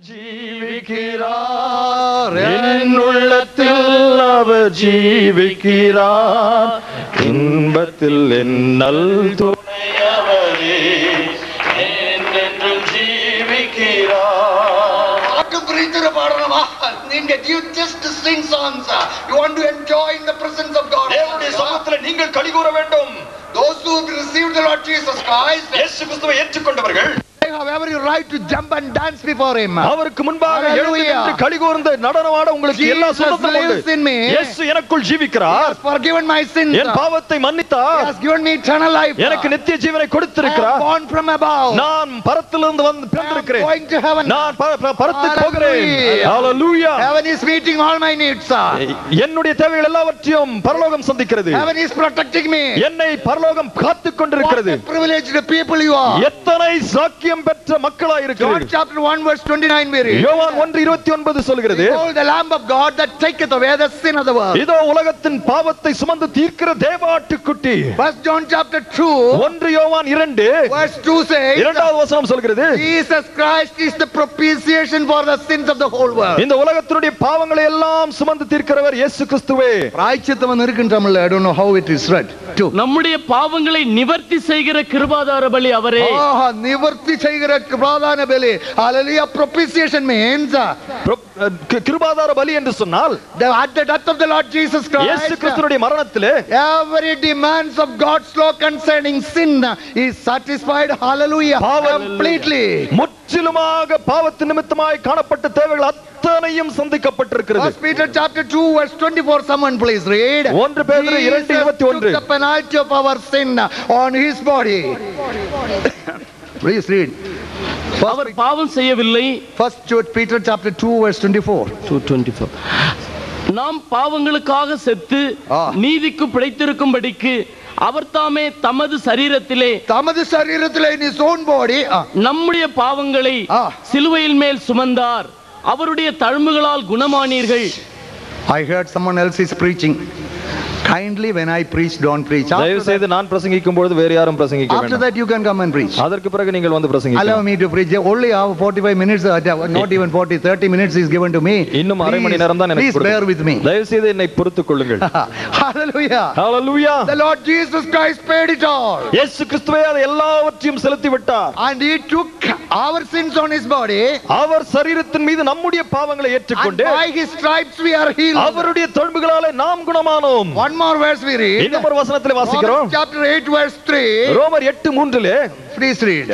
ஜீவிக்கிறார் என் உள்ளத்தில் அவர் ஜீவிக்கிறார் இன்பத்தில் என்னல் துணையவரே என்றென்றும் ஜீவிக்கிறார். பாட்டு புரிஞ்சுற பாடணுமா? நீங்க you just sing songs. You want to enjoy in the presence of God. தேவனுடைய சமூகத்தில் நீங்கள் களிகூர வேண்டும். Those who have received the Lord Jesus Christ, இயேசு கிறிஸ்துவை ஏற்றுக்கொண்டவர்கள் have every right to jump and dance before him. அவருக்கு முன்பாக எழுந்து நின்று களிகூர்ந்து நடனமாட உங்களுக்கு எல்லா சுதந்திரமும் உண்டு. இயேசு எனக்குள் ஜீவிக்கிறார். Forgiven my sins. என் பாவத்தை மன்னித்தார். He has given me eternal life. எனக்கு நித்திய ஜீவனை கொடுத்திருக்கிறார். Born from above. நான் பரத்திலிருந்து வந்து பிறந்திருக்கிறேன். Going to heaven. நான் பரத்துக்கு போகிறேன். Hallelujah. Heaven is meeting all my needs. என்னுடைய தேவைகள் எல்லாவற்றையும் பரலோகம் சந்திக்கிறது. Heaven is protecting me. என்னை பரலோகம் காத்துக் கொண்டிருக்கிறது. What privileged people you are. எத்தனை சாக்கியம் பெற்ற மக்களாய் இருக்கிறீர்கள். John chapter 1 verse 29 we read. யோவான் 1:29 சொல்கிறது. Behold the Lamb of God that taketh away the sin of the world. இதோ உலகத்தின் பாவத்தை சுமந்து தீர்க்கிற தேவாட்டுக்குட்டி. First John chapter 2 1 யோவான் 2 verse 2 says, இரண்டாவது வசனம் சொல்கிறது, Jesus Christ is the propitiation for the sins of the whole world. இந்த உலகத்தினுடைய பாவங்களை எல்லாம் சுமந்து தீர்க்கிறவர் இயேசு கிறிஸ்துவே. பிராயச்சித்தம் இருக்கு தமிழ்ல. I don't know how it is read. நம்முடைய பாவங்களை நிவர்த்தி செய்கிற கிருபாதார பலி அவரே. நிவர்த்தி செய்கிற கிருபாதார பலி. Hallelujah. Propitiation means கிருபாதார பலி என்று சொன்னால் at the death of the Lord Jesus Christ, இயேசு கிறிஸ்துவின் மரணத்திலே every demands of God's law concerning sin is satisfied. Hallelujah. Completely. முற்றிலுமாக பாவத்தின் நிமித்தமாய் காணப்பட்ட தேவைகள் அத்தனையும் சந்திக்கப்பட்டிருக்கிறது. First Peter chapter 2 verse 24 someone please read. 1 பேதுரு 2:21. The penalty of our sin on his body. Please read. அவர் பாவம் செய்யவில்லை. First Peter chapter 2 verse 24. நாம் பாவங்களுக்காக செத்து நீதிக்கு பிழைத்திருக்கும்படிக்கு அவர் தாமே தமது சரீரத்திலே in his own body நம்முடைய பாவங்களை சிலுவையில் மேல் சுமந்தார். அவருடைய தழும்புகளால் குணமானீர்கள். I heard someone else is preaching. Kindly when I preach don't preach. தயவு செய்து நான் பிரசங்கிக்கும் பொழுது வேற யாரும் பிரசங்கிக்க வேண்டாம். After that you can come and preach. அதற்கு பிறகு நீங்கள் வந்து பிரசங்கிக்கலாம். Allow me to preach. Only 45 minutes, not even 40, 30 minutes is given to me. இன்னும் அரை மணி நேரம் தான் எனக்கு. Please bear with me. தயவு செய்து என்னை பொறுத்துக் கொள்ளுங்கள். Hallelujah. Hallelujah. The Lord Jesus Christ paid it all. இயேசு கிறிஸ்துவே அதை எல்லாவற்றையும் செலுத்தி விட்டார். And he took our sins on his body. அவர் சரீரத்தின் மீது நம்முடைய பாவங்களை ஏற்றுக்கொண்டு by his stripes we are healed. அவருடைய தழும்புகளாலே நாம் குணமானோம். One more verse we read. இன்னும் ஒரு வசனத்திலே வாசிக்கிறோம். Chapter 8 verse 3. ரோமர் 8:3. Please read.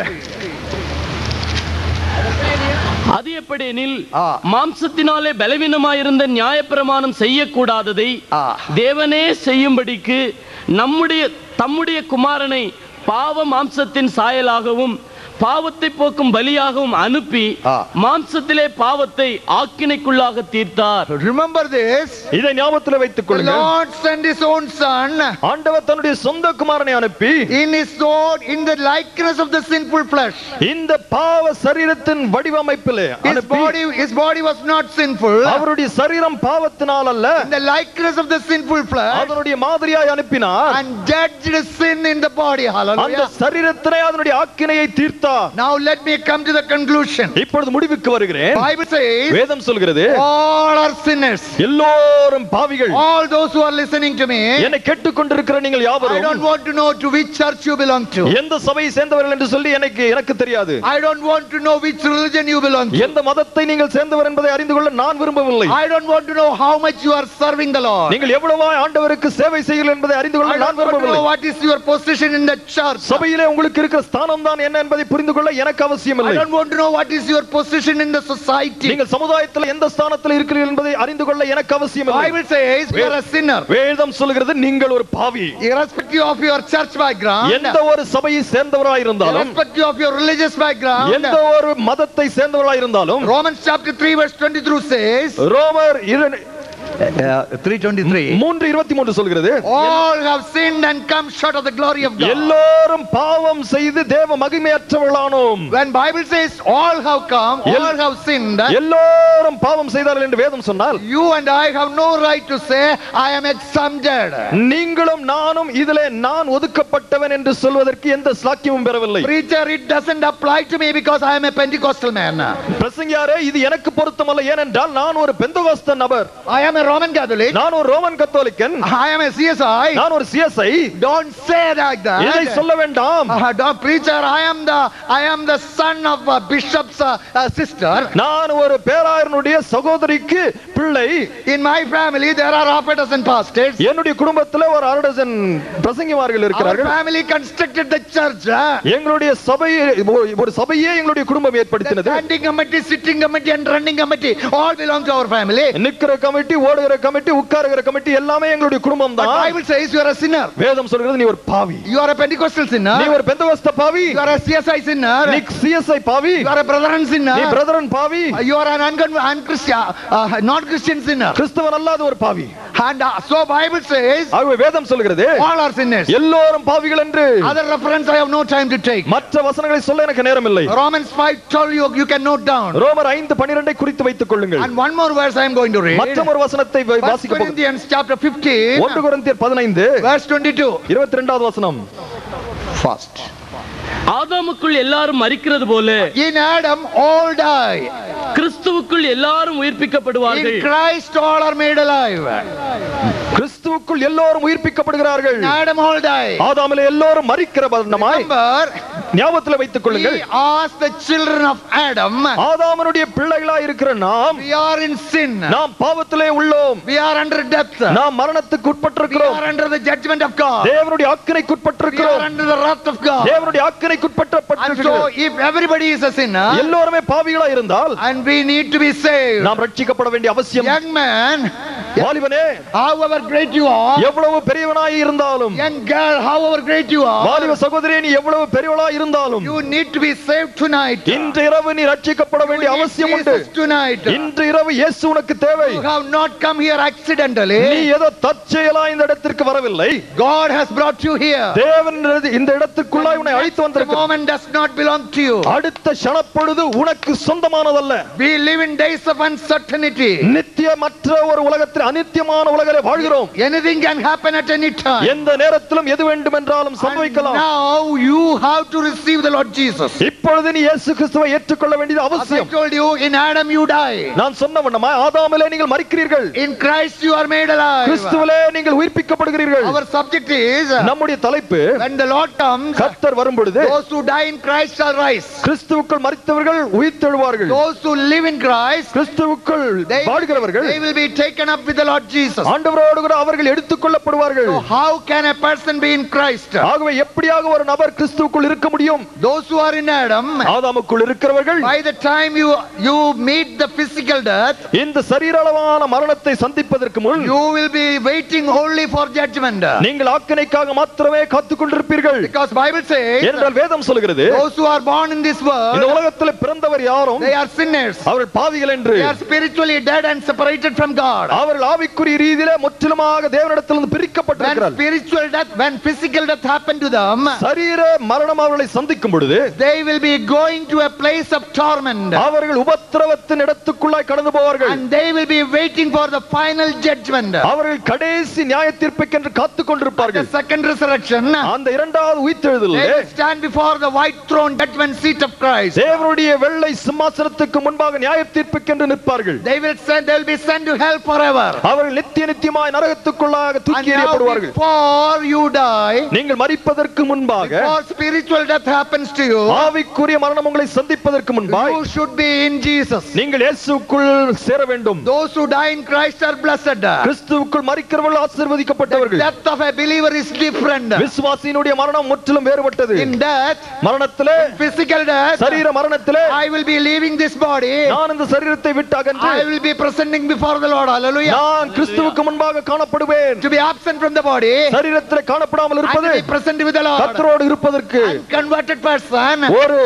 அது எப்படியெனில் மாம்சத்தினாலே பலவீனமாயிருந்த நியாயப்பிரமாணம் செய்யக்கூடாததை தேவனே செய்யும்படிக்கு தம்முடைய குமாரனை பாவ மாம்சத்தின் சாயலாகவும் பாவத்தை போக்கும் பலியாகவும் அனுப்பி மாம்சத்திலே பாவத்தை ஆக்கினைக்குள்ளாக தீர்த்தார். Remember this. இதை ஞாபகத்தில் வைத்துக் கொள்ளுங்கள். The Lord sent his own son. ஆண்டவர் தன்னுடைய சொந்த குமாரனை அனுப்பி in the likeness of the sinful flesh. இந்த பாவ சரீரத்தின் வடிவமைப்பிலே his body was not sinful. அவருடைய சரீரம் பாவத்தினால் அல்ல. In the likeness of the sinful flesh. அதனுடைய மாதிரியாய் அனுப்பினார். And judged sin in the body. Hallelujah. அந்த சரீரத்திலே அதனுடைய ஆக்கினையை தீர்த்தார். Now let me come to the conclusion. இப்பொழுது முடிவுக்கு வருகிறேன். Bible says வேதம் சொல்கிறது all are sinners. எல்லோரும் பாவிகள். All those who are listening to me. என்னை கேட்டுக்கொண்டிருக்கிற நீங்கள் யாவரும். I don't want to know to which church you belong to. எந்த சபையை சேர்ந்தவர்கள் என்று சொல்லி எனக்கு தெரியாது. I don't want to know which religion you belong to. எந்த மதத்தை நீங்கள் சேர்ந்தவர் என்பதை அறிந்து கொள்ள நான் விரும்பவில்லை. I don't want to know how much you are serving the Lord. நீங்கள் எவ்வளவு ஆண்டவருக்கு சேவை செய்கிறீர்கள் என்பதை அறிந்து கொள்ள நான் விரும்பவில்லை. What is your position in the church? சபையிலே உங்களுக்கு இருக்கிற ஸ்தானம் தான் என்ன என்பதை புரிந்து கொள்ள எனக்கு அவசியம் இல்லை. I don't want to know what is your position in the society. நீங்கள் சமுதாயத்தில் எந்த ஸ்தானத்தில் இருக்கிறீர்கள் என்பதை அறிந்து கொள்ள எனக்கு அவசியம் இல்லை. Bible says you are a sinner. வேதம் சொல்கிறது நீங்கள் ஒரு பாவி. Irrespective of your church background. எந்த ஒரு சபையை சேர்ந்தவராய் இருந்தாலும். Irrespective of your religious background. எந்த ஒரு மதத்தை சேர்ந்தவராய் இருந்தாலும். Romans chapter 3 verse 23 says. ரோமர் 3:23. 3:23 சொல்கிறது, All have sinned and come short of the glory of God. எல்லோரும் பாவம் செய்து தேவ மகிமையற்றவர்களானோம். When Bible says all have come, all have sinned, எல்லோரும் பாவம் செய்தார்கள் என்று வேதம் சொன்னால், you and I have no right to say I am exempted. நீங்களும் நானும் இதிலே நான் ஒதுக்கப்பட்டவன் என்று சொல்வதற்கு எந்த சாக்கியமும் பெறவில்லை. Preacher, it doesn't apply to me because I am a Pentecostal man. பிரசங்கியாரே, இது எனக்கு பொருத்தமல்ல, ஏனென்றால் நான் ஒரு பெந்தகோஸ்த நபர். I am a Roman Catholic. நான் ஒரு Roman கத்தோலிக்கன். I am a CSI. நான் ஒரு CSI. Don't say like that. இதை சொல்ல வேண்டாம். Don't, preacher, I am the son of a bishop's sister. நான் ஒரு பேராயனுடைய சகோதரிக்கு பிள்ளை. In my family there are half a dozen pastors. என்னுடைய குடும்பத்தில் ஒரு அரை டஜன் பிரசங்கிமார்கள் இருக்கிறார்கள். Our family constructed the church. எங்களுடைய சபையை ஒரு சபையே எங்களுடைய குடும்பம் ஏற்படுத்தினது. Standing committee, sitting committee and running committee all belong to our family. நிக்கிற கமிட்டி, ஓடுகிற கமிட்டி, உட்காருகிற கமிட்டி எல்லாமே எங்களுடைய குடும்பம் தான். Bible says you are a sinner. வேதம் சொல்கிறது நீ ஒரு பாவி. You are a Pentecostal sinner. நீ ஒரு பெந்தகோஸ்த பாவி. You are a CSI sinner. நீ CSI பாவி. You are a brethren sinner. நீ brethren பாவி. You are an unchristian, non-Christian sinner. கிறிஸ்தவன் அல்லாத ஒரு பாவி. And so Bible says ஆகவே வேதம் சொல்கிறது all are sinners. எல்லோரும் பாவிகள் என்று. Other reference I have no time to take. மற்ற வசனங்களை சொல்ல எனக்கு நேரம் இல்லை. Romans 5 told you can note down. ரோமர் 5:12 குறித்து வைத்துக் கொள்ளுங்கள். And one more verse I am going to read. மற்றொரு வசனத்தை வாசிக்க போகிறேன். Corinthians chapter 15 1 கொரிந்தியர் 15 verse 22. 22வது வசனம். First, ஆதாமுக்குள் எல்லாரும் மரிக்கிறது போல in Adam all die. கிறிஸ்துவுக்குள் எல்லாரும் உயிர்ப்பிக்கப்படுவார்கள். In Christ all are made alive. கிறிஸ்துவுக்குள் எல்லோரும் உயிர்ப்பிக்கப்படுகிறார்கள். In Adam all die. ஆதாமிலே எல்லோரும் மரிக்கிற வண்ணமாய் ஞாபகத்தில் வைத்துக் கொள்ளுங்கள். We are the children of Adam. ஆதாமனுடைய பிள்ளைகளாய் இருக்கிற நாம், We are in sin. நாம் பாவத்திலே உள்ளோம். We are under death. நாம் மரணத்துக்கு We உட்பட்டிருக்கிறோம். are under the judgment of God. தேவனுடைய ஆக்கினைக்கு We are உட்பட்டிருக்கிறோம். under the wrath of God. தேவனுடைய ஆக்கினைக்கு And so உட்பட்டிருக்கிறோம். if everybody is a sinner எல்லோருமே பாவிகளா இருந்தால் and we need to be saved, நாம் ரட்சிக்கப்பட வேண்டிய அவசியம். young man, வாலிபனே, however great you are, எவ்வளவு பெரியவனாய் இருந்தாலும், young girl, however great you are, வாலிப சகோதரியே, நீ எவ்வளவு பெரியவளாய் இருந்தாலும், you need to be saved tonight. இன்று இரவு நீ ரட்சிக்கப்பட வேண்டிய You need அவசியம் உண்டு. Jesus tonight. இன்று இரவு இயேசு உனக்கு தேவை. You have not come here accidentally. நீ ஏதோ தற்செயலா இந்த இடத்திற்கு வரவில்லை. God has brought you here. தேவன் இந்த இடத்துக்குள்ளாய் உன்னை அழைத்து The வந்திருக்கிறார். moment does not belong to you. அடுத்த க்ஷணப்பொழுது உனக்கு சொந்தமானதல்ல. We live in days of uncertainty. நித்தியமற்ற ஒரு உலகத்தில் அநித்தியமான உலகிலே வாழ்கிறோம். Anything can happen at any time. எந்த நேரத்திலும் எது வேண்டுமென்றாலும் And சம்பவிக்கலாம். now you have to receive the Lord Jesus. இப்பொழுது நீ இயேசு கிறிஸ்துவை ஏற்றுக்கொள்ள வேண்டியது As I அவசியம். told you, in Adam you die. நான் சொன்ன வண்ணமாய் ஆதாமிலே நீங்கள் மரிக்கிறீர்கள். In Christ you are made alive. கிறிஸ்துவிலே நீங்கள் உயிர்ப்பிக்கப்படுகிறீர்கள். Our subject is, நம்முடைய தலைப்பு, when the Lord comes, கர்த்தர் வரும்பொழுது those who die in Christ shall rise. கிறிஸ்துவுக்குள் மரித்தவர்கள் உயிர்த்தெழுவார்கள். Those who live in Christ, கிறிஸ்துவுக்குள் வாழ்கிறவர்கள் they will be taken up with the Lord Jesus. ஆண்டவரோடு கூட அவர்கள் எடுத்துக்கொள்ளப்படுவார்கள். So how can a person be in Christ? ஆகவே எப்படியாக ஒரு நபர் கிறிஸ்துவுக்குள் இருக்க முடியும்? Those who are in Adam, ஆதாமுக்குள் இருக்கிறவர்கள் by the time you meet the physical death, இந்த சரீரளவான மரணத்தை சந்திப்பதற்கு முன் you will be waiting only for judgment. நீங்கள் ஆக்கினைக்காக மாத்திரமே காத்துக் கொண்டிருப்பீர்கள். Because Bible says, என்றால் வேதம் சொல்கிறது, those who are born in this இந்த world, உலகத்தில் பிறந்தவர் யாரும் they are sinners. அவர்கள் பாவிகள் என்று. They are spiritually dead and separated from God. அவர்கள் ஆவிக்குரிய ரீதியிலே முற்றிலுமாக தேவனிடத்திலிருந்து When பிரிக்கப்பட்டிருக்கிறார்கள். spiritual death, when physical death happened to them, சரீர மரணம் அவர்களை சந்திக்கும் பொழுது they will be going to a place of torment. அவர்கள் உபத்திரவத்தின் இடத்துக்குள்ளாய் கடந்து போவார்கள். And they will be waiting for the final judgment. அவர்கள் கடைசி நியாய தீர்ப்புக்கென்று காத்துக் The கொண்டிருப்பார்கள். second resurrection, அந்த இரண்டாவது உயிர்த்தெழுதலிலே they will stand before the white throne, judgment seat of Christ. தேவனுடைய வெள்ளை சிம்மாசனத்துக்கு முன்பாக நியாய தீர்ப்புக்கென்று நிற்பார்கள். They will be sent to hell forever. அவர்கள் நித்தியமாய் நரகத்துக்குள்ளாக And தூக்கி now எறியப்படுவார்கள். before you die, நீங்கள் மரிப்பதற்கு முன்பாக, before spiritual death happens to you, ஆவிக்குரிய மரணம் உங்களை சந்திப்பதற்கு முன்பாக you should be in Jesus. நீங்கள் இயேசுவுக்குள் சேர வேண்டும். Those who die in Christ are blessed. கிறிஸ்துவுக்குள் மரிக்கிறவர்கள் ஆசீர்வதிக்கப்பட்டவர்கள். Death of a believer is different. விசுவாசியினுடைய மரணம் முற்றிலும் வேறுபட்டது. In death, மரணத்திலே, physical death, சரீர மரணத்திலே, I will be leaving this body. நான் இந்த சரீரத்தை விட்டு அகன்று I will be presenting before the Lord. Hallelujah. நான் கிறிஸ்துவுக்கு முன்பாக காணப்படுவேன். To be absent from the body, சரீரத்திலே காணப்படாமல் I இருப்பது will be present with the Lord. கர்த்தரோடு இருப்பதற்கு. Unconverted person, ஒரு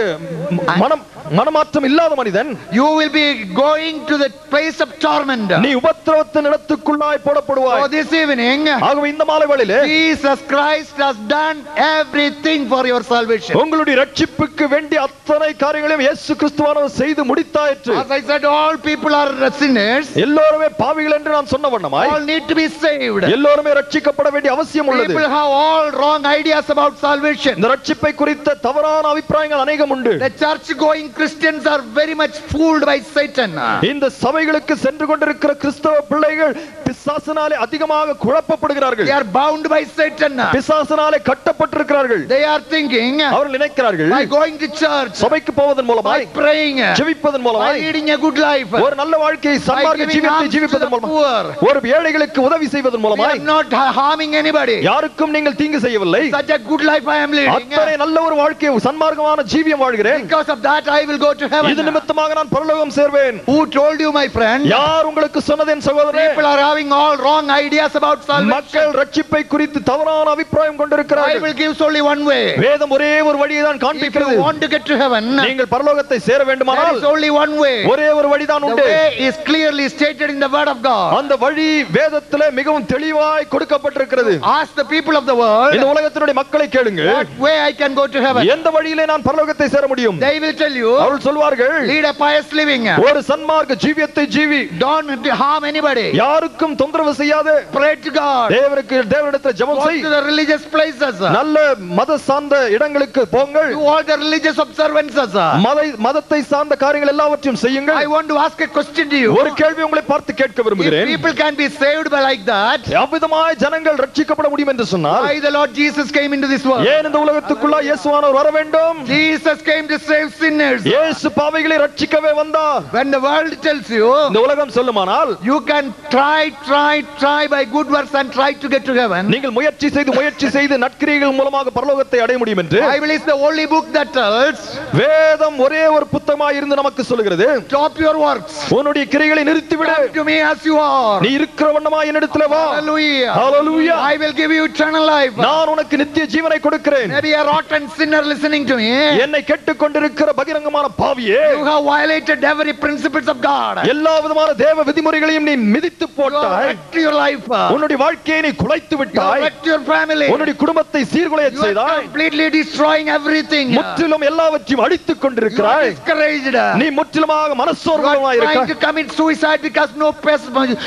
மனம் மனமாற்றம் இல்லாத மனிதன், you will be going to the place of torment. நீ உபத்திரவத்தின் இடத்துக்குள்ளாய் போடப்படுவாய். So this evening, ஆகவே இந்த மாலை வேளையிலே Jesus Christ has done everything for your salvation. உங்களுடைய ரட்சிப்புக்கு வேண்டிய அத்தனை காரியங்களையும் இயேசு கிறிஸ்துவானவர் செய்து முடித்தாயிற்று. As I said, all people are sinners. எல்லோருமே பாவிகள் என்று நான் சொன்ன வண்ணமாய் All need to be saved. எல்லோருமே ரட்சிக்கப்பட வேண்டிய அவசியம் உள்ளது. People have all wrong ideas about salvation. இந்த ரட்சிப்பை குறித்த தவறான அபிப்பிராயங்கள் அநேகம் உண்டு. The church going Christians are very much fooled by Satan. இந்த சபைகளுக்கு சென்று கொண்டிருக்கிற கிறிஸ்தவ பிள்ளைகள் பிசாசினாலே அதிகமாக குழப்பப்படுகிறார்கள். They are bound by Satan. பிசாசினாலே கட்டப்பட்டிருக்கிறார்கள். They are thinking, அவர்கள் நினைக்கிறார்கள், by going to church, சபைக்கு போவதன் by மூலமாய், praying, ஜெபிப்பதன் by மூலமாய், leading a good life, ஒரு நல்ல வாழ்க்கையை by சன்மார்க்க giving ஜீவியத்தை alms to the ஜீவிப்பதன் மூலமாய், poor, ஒரு ஏழைகளுக்கு உதவி செய்வதன் we மூலமாய், are not harming anybody. யாருக்கும் நீங்கள் தீங்கு செய்யவில்லை. Such a good life I am leading. அத்தனை நல்ல ஒரு வாழ்க்கை சன்மார்க்கமான ஜீவியம் வாழ்கிறேன். Because of that I will go to heaven. இது நிமித்தமாக நான் பரலோகம் சேர்வேன். Who told you, my friend? யார் உங்களுக்கு சொன்னது என் சகோதரனே? People are having all wrong ideas about salvation. மக்கள் ரட்சிப்பை குறித்து தவறான அபிப்பிராயம் I கொண்டிருக்கிறார்கள். will give only one way. வேதம் ஒரே ஒரு வழியை தான் If காண்பிக்கிறது. you want to get to heaven, நீங்கள் பரலோகத்தை சேர there வேண்டுமானால் is only one way. ஒரே ஒரு வழிதான் The உண்டு. way is clearly stated in the word of God. அந்த வழி வேதத்திலே மிகவும் தெளிவாய் கொடுக்கப்பட்டிருக்கிறது. Ask the people of the world, இந்த உலகத்தினுடைய மக்களை கேளுங்க, what way I can go to heaven? எந்த வழியிலே நான் பரலோகத்தை சேர முடியும்? They will tell you, அவர்கள் சொல்வார்கள், lead a pious living. ஒரு சன்மார்க்க ஜீவியத்தை ஜீவி, Don't harm anybody. யாருக்கும் தொந்தரவு செய்யாதே, Pray to God. தேவனிடத்தில் ஜெபம் Go செய், to the religious places. நல்ல மத சார்ந்த இடங்களுக்கு போங்கள், Do all the religious observances. மதத்தை சார்ந்த காரியங்கள் எல்லாவற்றையும் செய்யுங்கள். I want to ask a question to you. ஒரு கேள்வி உங்களை பார்த்து கேட்க If விரும்புகிறேன். people can be saved by like that, அவ்விதமாய் ஜனங்கள் ரட்சிக்கப்பட முடியும் என்று சொன்னால், why the Lord Jesus came into this world? ஏன் இந்த உலகத்துக்குள்ள இயேசுவானவர் வர வேண்டும்? Jesus came to save sinners. இயேசு பாவிகளை ரட்சிக்கவே வந்தார். When the world tells you, இந்த உலகம் சொல்லுமானால், you can try by good works and try to get to heaven. நீங்கள் முயற்சி செய்து நற்கிரியைகள் மூலமாக பரலோகத்தை அடைய முடியும் என்று, Bible is the only book that tells, வேதம் ஒரே ஒரு புத்தகமாய் இருந்து நமக்கு சொல்கிறது, stop your works. உன்னுடைய கிரியைகளை நிறுத்திவிடு, Come to me as you are. நீ இருக்கிற வண்ணமாய் என்னிடத்திலே வா. Hallelujah. Hallelujah. I will give you eternal life. நான் உனக்கு நித்திய ஜீவனை கொடுக்கிறேன். Maybe a rotten sinner listening to me. என்னை கேட்டுக் கொண்டிருக்கிற பகிரங்கமான பாவியே, You have violated every principles of God. எல்லா விதமான தேவ விதிமுறைகளையும் நீ மிதித்து You have போட்டாய். wrecked your life. உன்னுடைய வாழ்க்கையை நீ குலைத்து You have விட்டாய். wrecked your family. உன்னுடைய குடும்பத்தை சீர்குலைய You are செய்தாய். completely destroying everything. முற்றிலும் எல்லாவற்றையும் அடித்துக் You are கொண்டிருக்கிறாய். discouraged. நீ முற்றிலுமாக You are மனசோர்வமாய் trying to இருக்காய். commit suicide because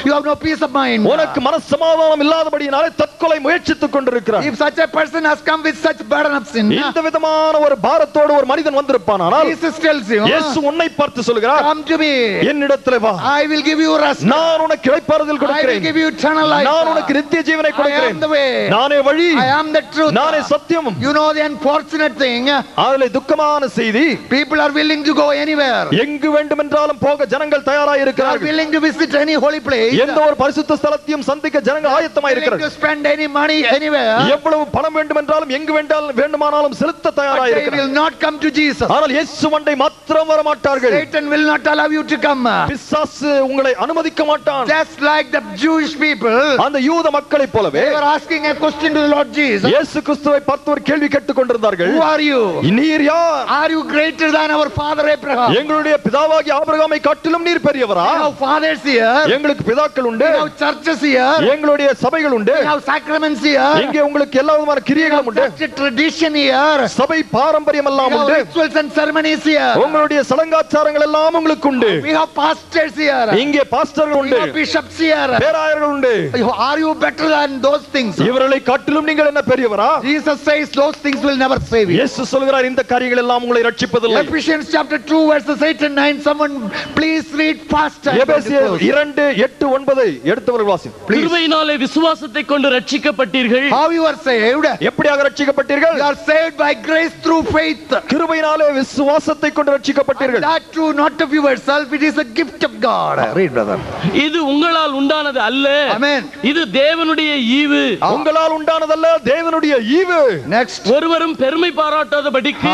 you have no peace of mind. உனக்கு மனசமாதானம் இல்லாதபடியினாலே தற்கொலை முயற்சித்துக் கொண்டிருக்கிறாய். If such a person has come with such burden of sin, இந்த விதமான ஒரு பாரத்தோடு ஒரு மனிதன் வந்திருப்பானால், Jesus tells you, இயேசு உன்னை பார்த்து சொல்கிறார், come to me. என்னிடத்திலே வா, I will give you rest. நான் உனக்கு இளைப்பாறுதல் I will கொடுக்கிறேன், give you eternal life. நான் உனக்கு நித்திய ஜீவனை I am கொடுக்கிறேன், the way. நானே வழி, I am the truth. நானே சத்தியம். You know the unfortunate thing, அதிலே துக்கமான செய்தி, people are willing to go anywhere. எங்கு வேண்டுமென்றாலும் போக ஜனங்கள் தயாராக They are இருக்கிறார்கள். willing to visit any holy place. எந்த ஒரு பரிசுத்த ஸ்தலத்தையும் சந்திக்க ஜனங்கள் ஆயத்தமாக Willing to இருக்கிறார்கள். spend any money anywhere. எவ்வளவு பணம் வேண்டுமென்றாலும் எங்கு வேண்டுமானாலும் செலுத்த தயாராக But they இருக்கிறார்கள். will not come to Jesus. ஆனால் இயேசு மண்டை மாத்திரம் வர மாட்டார்கள். Satan will not allow you to come. பிசாசு உங்களை அனுமதிக்க மாட்டான். Just like the Jewish people, அந்த யூத மக்களைப் போலவே they were asking a question to the Lord Jesus. இயேசு கிறிஸ்துவை பார்த்து ஒரு கேள்வி கேட்டுக் கொண்டிருந்தார்கள். Who are you? நீர் யார்? Are you greater than our father Abraham? எங்களுடைய பிதாவாகிய ஆபிரகாமை காட்டிலும் நீர் பெரியவரா? We have fathers here. எங்களுக்கு பிதாக்கள் உண்டு, We have churches here. எங்களுடைய சபைகள் உண்டு, We have sacraments here. இங்கே உங்களுக்கு எல்லா விதமான கிரியைகளும் உண்டு, Church tradition here. சபை பாரம்பரியம் We எல்லாம் have உண்டு, rituals and ceremonies here. உங்களுடைய சடங்காச்சாரங்கள் எல்லாம் உங்களுக்கு உண்டு, We have pastors here. இங்கே பாஸ்டர்கள் We உண்டு, have bishops here. பேராயர்கள் உண்டு. Are you better than those things? இவர்களை காட்டிலும் நீங்கள் என்ன பெரியவரா? Jesus says those things will never save you. இயேசு சொல்கிறார், இந்த காரியங்கள் எல்லாம் உங்களை ரட்சிப்பதில்லை. Ephesians chapter 2 verses 8 and 9. Someone please read fast. எபேசியர் 2:8-9 எடுத்தவர்கள் வாசி. கிருபையினாலே விசுவாசத்தை கொண்டு ரட்சிக்கப்பட்டீர்கள். How you are saved? எப்படியாக ரட்சிக்கப்பட்டீர்கள்? You are saved by grace through faith. கிருபையினாலே விசுவாசத்தை கொண்டு ரட்சிக்கப்பட்டீர்கள். That too not of yourself, it is a gift of God. Read brother. இது உங்களால் உண்டானது அல்ல. Amen. இது தேவனுடைய ஈவு. உங்களால் உண்டானதல்ல, தேவனுடைய ஈவு. Next. ஒருவரும் பெருமை பாராட்டாதபடிக்கு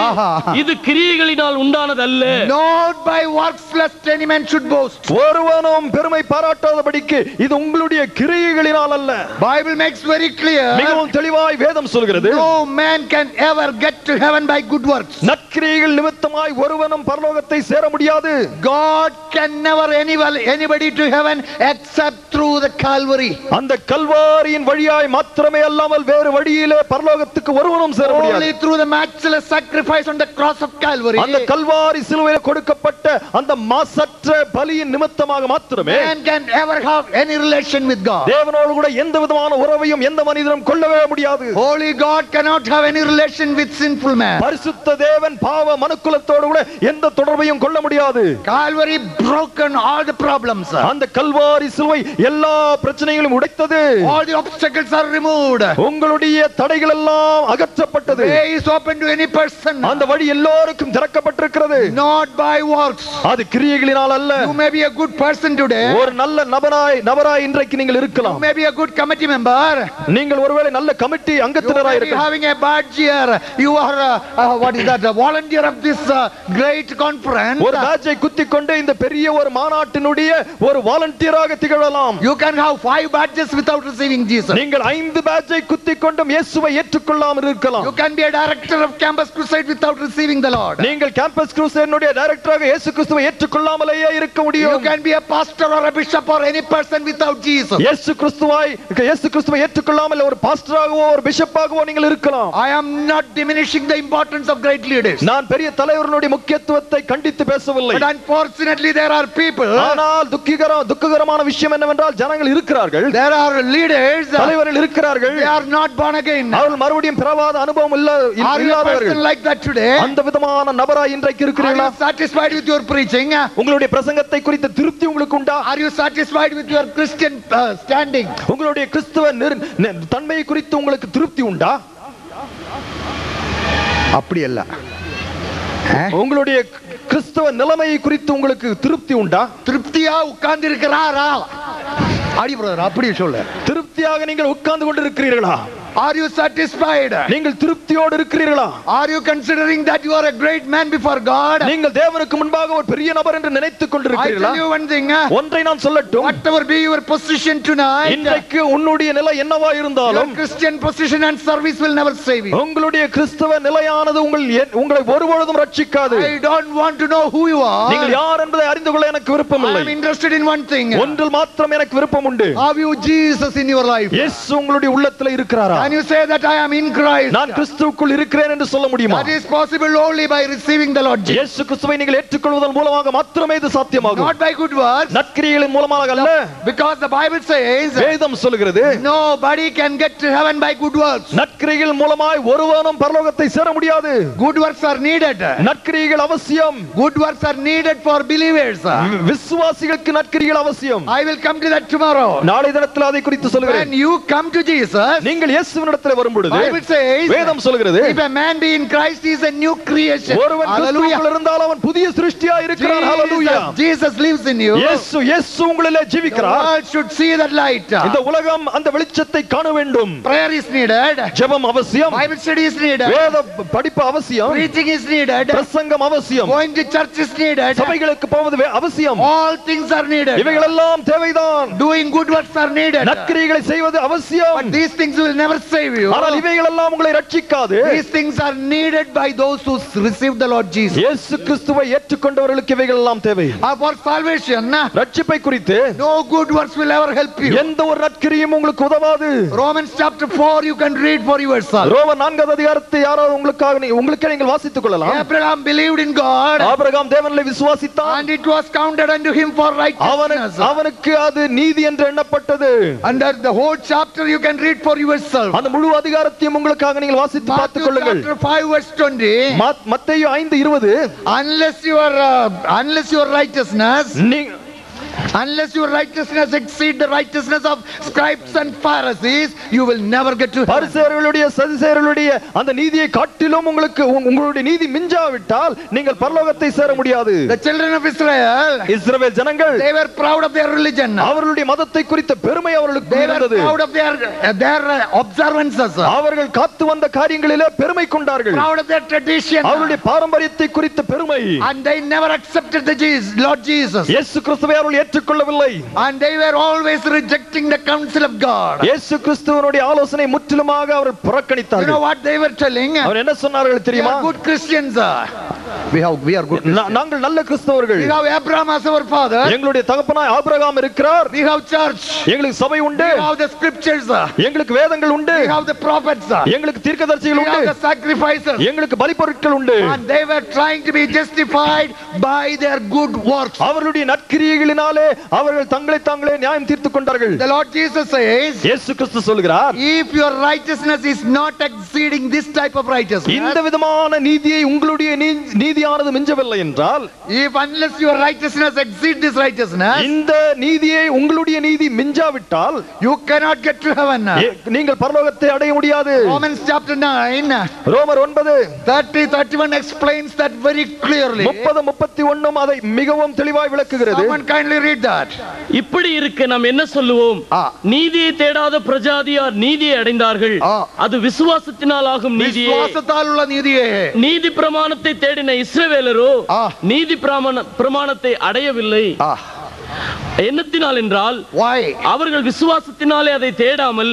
இது கிரியைகளினால் உண்டானது அல்ல. Not by works lest any man should boast. ஒருவனும் பெருமை பாராட்டாதபடிக்கு இது உங்களுடைய கிரியைகளினால் அல்ல. Bible makes very clear. மிகவும் தெளிவாய் வேதம் சொல்கிறது, No man can ever get to heaven by good works. நற்கிரியைகள் நிமித்தமாய் ஒருவனும் பரலோகத்தை சேர முடியாது. God can never anybody to heaven except through the Calvary. அந்த கல்வாரியின் வழியாய் மாத்திரமே அல்லாமல் வேறு வழியிலே பரலோகத்துக்கு ஒருவனும் சேர முடியாது. Only through the matchless sacrifice on the cross of Calvary. அந்த கல்வாரி சிலுவையில் கொடுக்கப்பட்ட அந்த மாசற்ற பலியின் நிமித்தமாக மாத்திரமே man can ever have any relation with God. தேவனோடு கூட எந்த விதமான உறவையும் எந்த மனிதனும் கொள்ளவே முடியாது. Holy God cannot have any relation with sinful man. பரிசுத்த தேவன் பாவ மனுக்குலத்தோடு கூட எந்த தொடர்பையும் கொள்ள முடியாது. Calvary broken all the problems. அந்த கல்வாரி சிலுவை எல்லா பிரச்சனைகளையும் உடைத்தது. All the obstacles are removed. உங்களுடைய தடைகள் எல்லாம் அகற்றப்பட்டது. Way is open to any person. அந்த வழி எல்லோருக்கும் திறக்கப்பட்டிருக்கிறது. Not by works. அது கிரியைகளினால் அல்ல. You may be a good person today. ஒரு நல்ல நபராய் இன்றைக்கு நீங்கள் இருக்கலாம். You may be a good committee member. நீங்கள் ஒருவேளை நல்ல கமிட்டி அங்கத்தினராய் இருக்கலாம். Having a badge here. You are what is that? A volunteer of this great conference. ஒரு பேட்ஜை குத்திக்கொண்டு இந்த பெரிய ஒரு மாநாட்டினுடைய ஒரு வாலண்டியராக திகழலாம். You can have 5 badges without receiving Jesus. நீங்கள் 5 பேட்ஜை குத்திக்கொண்டும் இயேசுவை ஏற்றுக்கொள்ளாமல் இருக்கலாம். You can be a director of Campus Crusade without receiving the Lord. நீங்கள் கேம்பஸ் க்ரூசேடினுடைய டைரக்டராக இயேசு கிறிஸ்துவை ஏற்றுக்கொள்ளாமலேயே இருக்க முடியும். You can be a pastor or a bishop or any person without Jesus. இயேசு கிறிஸ்துவை ஏற்றுக்கொள்ளாமல் ஒரு பாஸ்டராகவோ ஒரு பிஷப்பாகவோ நீங்கள் இருக்கலாம். I am not diminishing the importance of great leaders. நான் பெரிய தலைவர்களுடைய முக்கியத்துவத்தை கண்டித்து பேசவில்லை. But unfortunately there are people. ஆனால் துக்ககரமான விஷயம் என்னவென்றால் ஜனங்கள் இருக்கிறார்கள். There are leaders. தலைவர்கள் இருக்கிறார்கள். They are not born again. அவர்கள் மறுபடியும் பிறவாத அனுபவம் இல்லாதவர்கள். Like that today. அந்த விதமான நபராய் இன்றைக்கு இருக்கிறீர்களா? Are you satisfied with your preaching? உங்களுடைய பிரசங்கத்தை குறித்த திருப்தி உங்களுக்கு உண்டா? Are you satisfied with your Christian standing? உங்களுடைய கிறிஸ்தவ தன்மையை குறித்து உங்களுக்கு திருப்தி உண்டா? அப்படி அல்ல. உங்களுடைய கிறிஸ்தவ நிலைமையை குறித்து உங்களுக்கு திருப்தி உண்டா? திருப்தியா உட்கார்ந்து இருக்கிறாரா? அடி பிரதர் அப்படி சொல்ல. திருப்தியாக நீங்கள் உட்கார்ந்து கொண்டிருக்கிறீர்களா? Are you satisfied? நீங்கள் திருப்தியோடு இருக்கிறீர்களா? Are you considering that you are a great man before God? நீங்கள் தேவனுக்கு முன்பாக ஒரு பெரிய நபர் என்று நினைத்துக் கொண்டிருக்கிறீர்களா? I tell you one thing. ஒன்றை நான் சொல்லட்டும். Whatever be your position tonight. இன்றைக்கு உன்னுடைய நிலை என்னவா இருந்தாலும் your Christian position and service will never save you. உங்களுடைய கிறிஸ்தவ நிலையானது உங்களை ஒருபொழுதும் ரட்சிக்காது. I don't want to know who you are. நீங்கள் யார் என்பதை அறிந்து கொள்ள எனக்கு விருப்பம் இல்லை. I am interested in one thing. ஒன்றில் மாத்திரம் எனக்கு விருப்பம் உண்டு. Have you Jesus in your life? இயேசு உங்களுடைய உள்ளத்தில் இருக்கிறாரா? Can you say that I am in Christ? நான் கிறிஸ்துவுக்குள் இருக்கிறேன் என்று சொல்ல முடியுமா? That is possible only by receiving the Lord Jesus. இயேசு கிறிஸ்துவை நீங்கள் ஏற்றுக்கொள்வதன் மூலமாக மாத்திரமே இது சாத்தியமாகும். Not by good works. நற்கிரியைகளின் மூலமாக அல்ல. Because the Bible says வேதம் சொல்கிறது nobody can get to heaven by good works. நற்கிரியைகள் மூலமாய் ஒருவனும் பரலோகத்தை சேர முடியாது. Good works are needed. நற்கிரியைகள் அவசியம். Good works are needed for believers. விசுவாசிகளுக்கு நற்கிரியைகள் அவசியம். I will come to that tomorrow. நாளை தினத்தில் அதை குறித்து சொல்கிறேன். When you come to Jesus, நீங்கள் இயேசுவினிடத்தில் வரும்போது Bible says வேதம் சொல்கிறது if a man be in Christ he is a new creation. ஒருவன் கிறிஸ்துவுக்குள் இருந்தால் அவன் புதிய சிருஷ்டியாய் இருக்கிறான். ஹalleluya. Jesus lives in you. இயேசு உங்களிலே ஜீவிக்கிறார். The world should see that light. இந்த உலகம் அந்த வெளிச்சத்தை காண வேண்டும். Prayer is needed. ஜெபம் அவசியம். Bible study is needed. வேத படிப்பு அவசியம். Preaching is needed. பிரசங்கம் அவசியம். Going to church is needed. சபைகளுக்கு போவது அவசியம். All things are needed. இவைகளெல்லாம் தேவைதான். Doing good works are needed. நற்கிரியைகளை செய்வது அவசியம். But these things will never save you. ஆனால் இவைகளெல்லாம் உங்களை ரட்சிக்காது. These things are needed by those who receive the Lord Jesus. இயேசு கிறிஸ்துவை ஏற்றுக்கொண்டவர்களுக்கு இவைகளெல்லாம் தேவை. For salvation, ரட்சிப்பை குறித்து no good works will ever help you. எந்த ஒரு நற்கிரியையும் உங்களுக்கு உதவாது. Romans chapter 4 you can read for yourself. ரோமர் 4 அதிகாரத்தை யாராவது உங்களுக்கே நீங்கள் வாசித்துக் கொள்ளலாம். Abraham believed in God. Abraham தேவனை விசுவாசித்தான். And it was counted unto him for righteousness. அவனுக்கு அது நீதி என்று எண்ணப்பட்டது. And the whole chapter you can read for yourself. அந்த முழு அதிகாரத்தையும் உங்களுக்காக நீங்கள் வாசித்து பார்த்துக் கொள்ளுங்கள். Chapter 5 verse 20. மத்தேயு 5:20 unless your righteousness exceed the righteousness of scribes and Pharisees, you will never get to heaven. பரிசேயர்களுடைய சதுசேயர்களுடைய அந்த நீதியை காட்டிலும் உங்களுடைய நீதி மிஞ்சாவிட்டால் நீங்கள் பரலோகத்தை சேர முடியாது. The children of Israel, இஸ்ரவேல் ஜனங்கள், they were proud of their religion. அவர்களுடைய மதத்தை குறித்த பெருமை அவர்களுக்கு இருந்தது. They were proud of their observances. அவர்கள் காத்து வந்த காரியங்களிலே பெருமை கொண்டார்கள். Proud of their tradition. அவர்களுடைய பாரம்பரியத்தை குறித்த பெருமை. And they never accepted the Lord Jesus. இயேசு கிறிஸ்துவை அவர்கள் ஏற்றுக்கொள்ளவில்லை. And they were always rejecting the counsel of God. இயேசு கிறிஸ்துவினுடைய ஆலோசனை முற்றிலுமாக அவர்கள் புறக்கணித்தார்கள். You know what they were telling? அவர் என்ன சொன்னார்கள் தெரியுமா? They are good Christians. We are good. நாங்கள் நல்ல கிறிஸ்தவர்கள். We have Abraham as our father. எங்களுடைய தகப்பனாய் ஆபிரகாம் இருக்கிறார். We have church. எங்களுக்கு சபை உண்டு. We have the scriptures. எங்களுக்கு வேதங்கள் உண்டு. We have the prophets. எங்களுக்கு தீர்க்கதரிசிகள் உண்டு. We have the sacrifices. எங்களுக்கு பலிபொருட்கள் உண்டு. And they were trying to be justified by their good works. அவர்களுடைய நற்கிரியைகளினாலே அவர்கள் தங்களை தாங்களே நியாயம் தீர்த்துக் கொண்டார்கள். The Lord Jesus says, இயேசு கிறிஸ்து சொல்கிறார், if your righteousness is not exceeding this type of righteousness, இந்த விதமான நீதியை உங்களுடைய நீதியானது மிஞ்சவில்லை என்றால், if unless your righteousness exceeds this righteousness, இந்த நீதியை உங்களுடைய நீதி மிஞ்சாவிட்டால், you cannot get to heaven. நீங்கள் பரலோகத்தை அடைய முடியாது. Romans chapter 9, ரோமர் 9:30-31 explains that very clearly. 30-31 அதை மிகவும் தெளிவாய் விளக்குகிறது. Someone kindly read that. இப்படி இருக்க நாம் என்ன சொல்லுவோம்? நீதியை தேடாத பிரஜாதியார் நீதியை அடைந்தார்கள். அது விசுவாசத்தினால் ஆகும் நீதியே. விசுவாசத்தால் உள்ள நீதியே. நீதி பிரமாணத்தை தேடின இஸ்ரவேலரோ நீதி பிரமாணத்தை அடையவில்லை. என்னத்தினால் என்றால், அவர்கள் விசுவாசத்தினாலே அதை தேடாமல்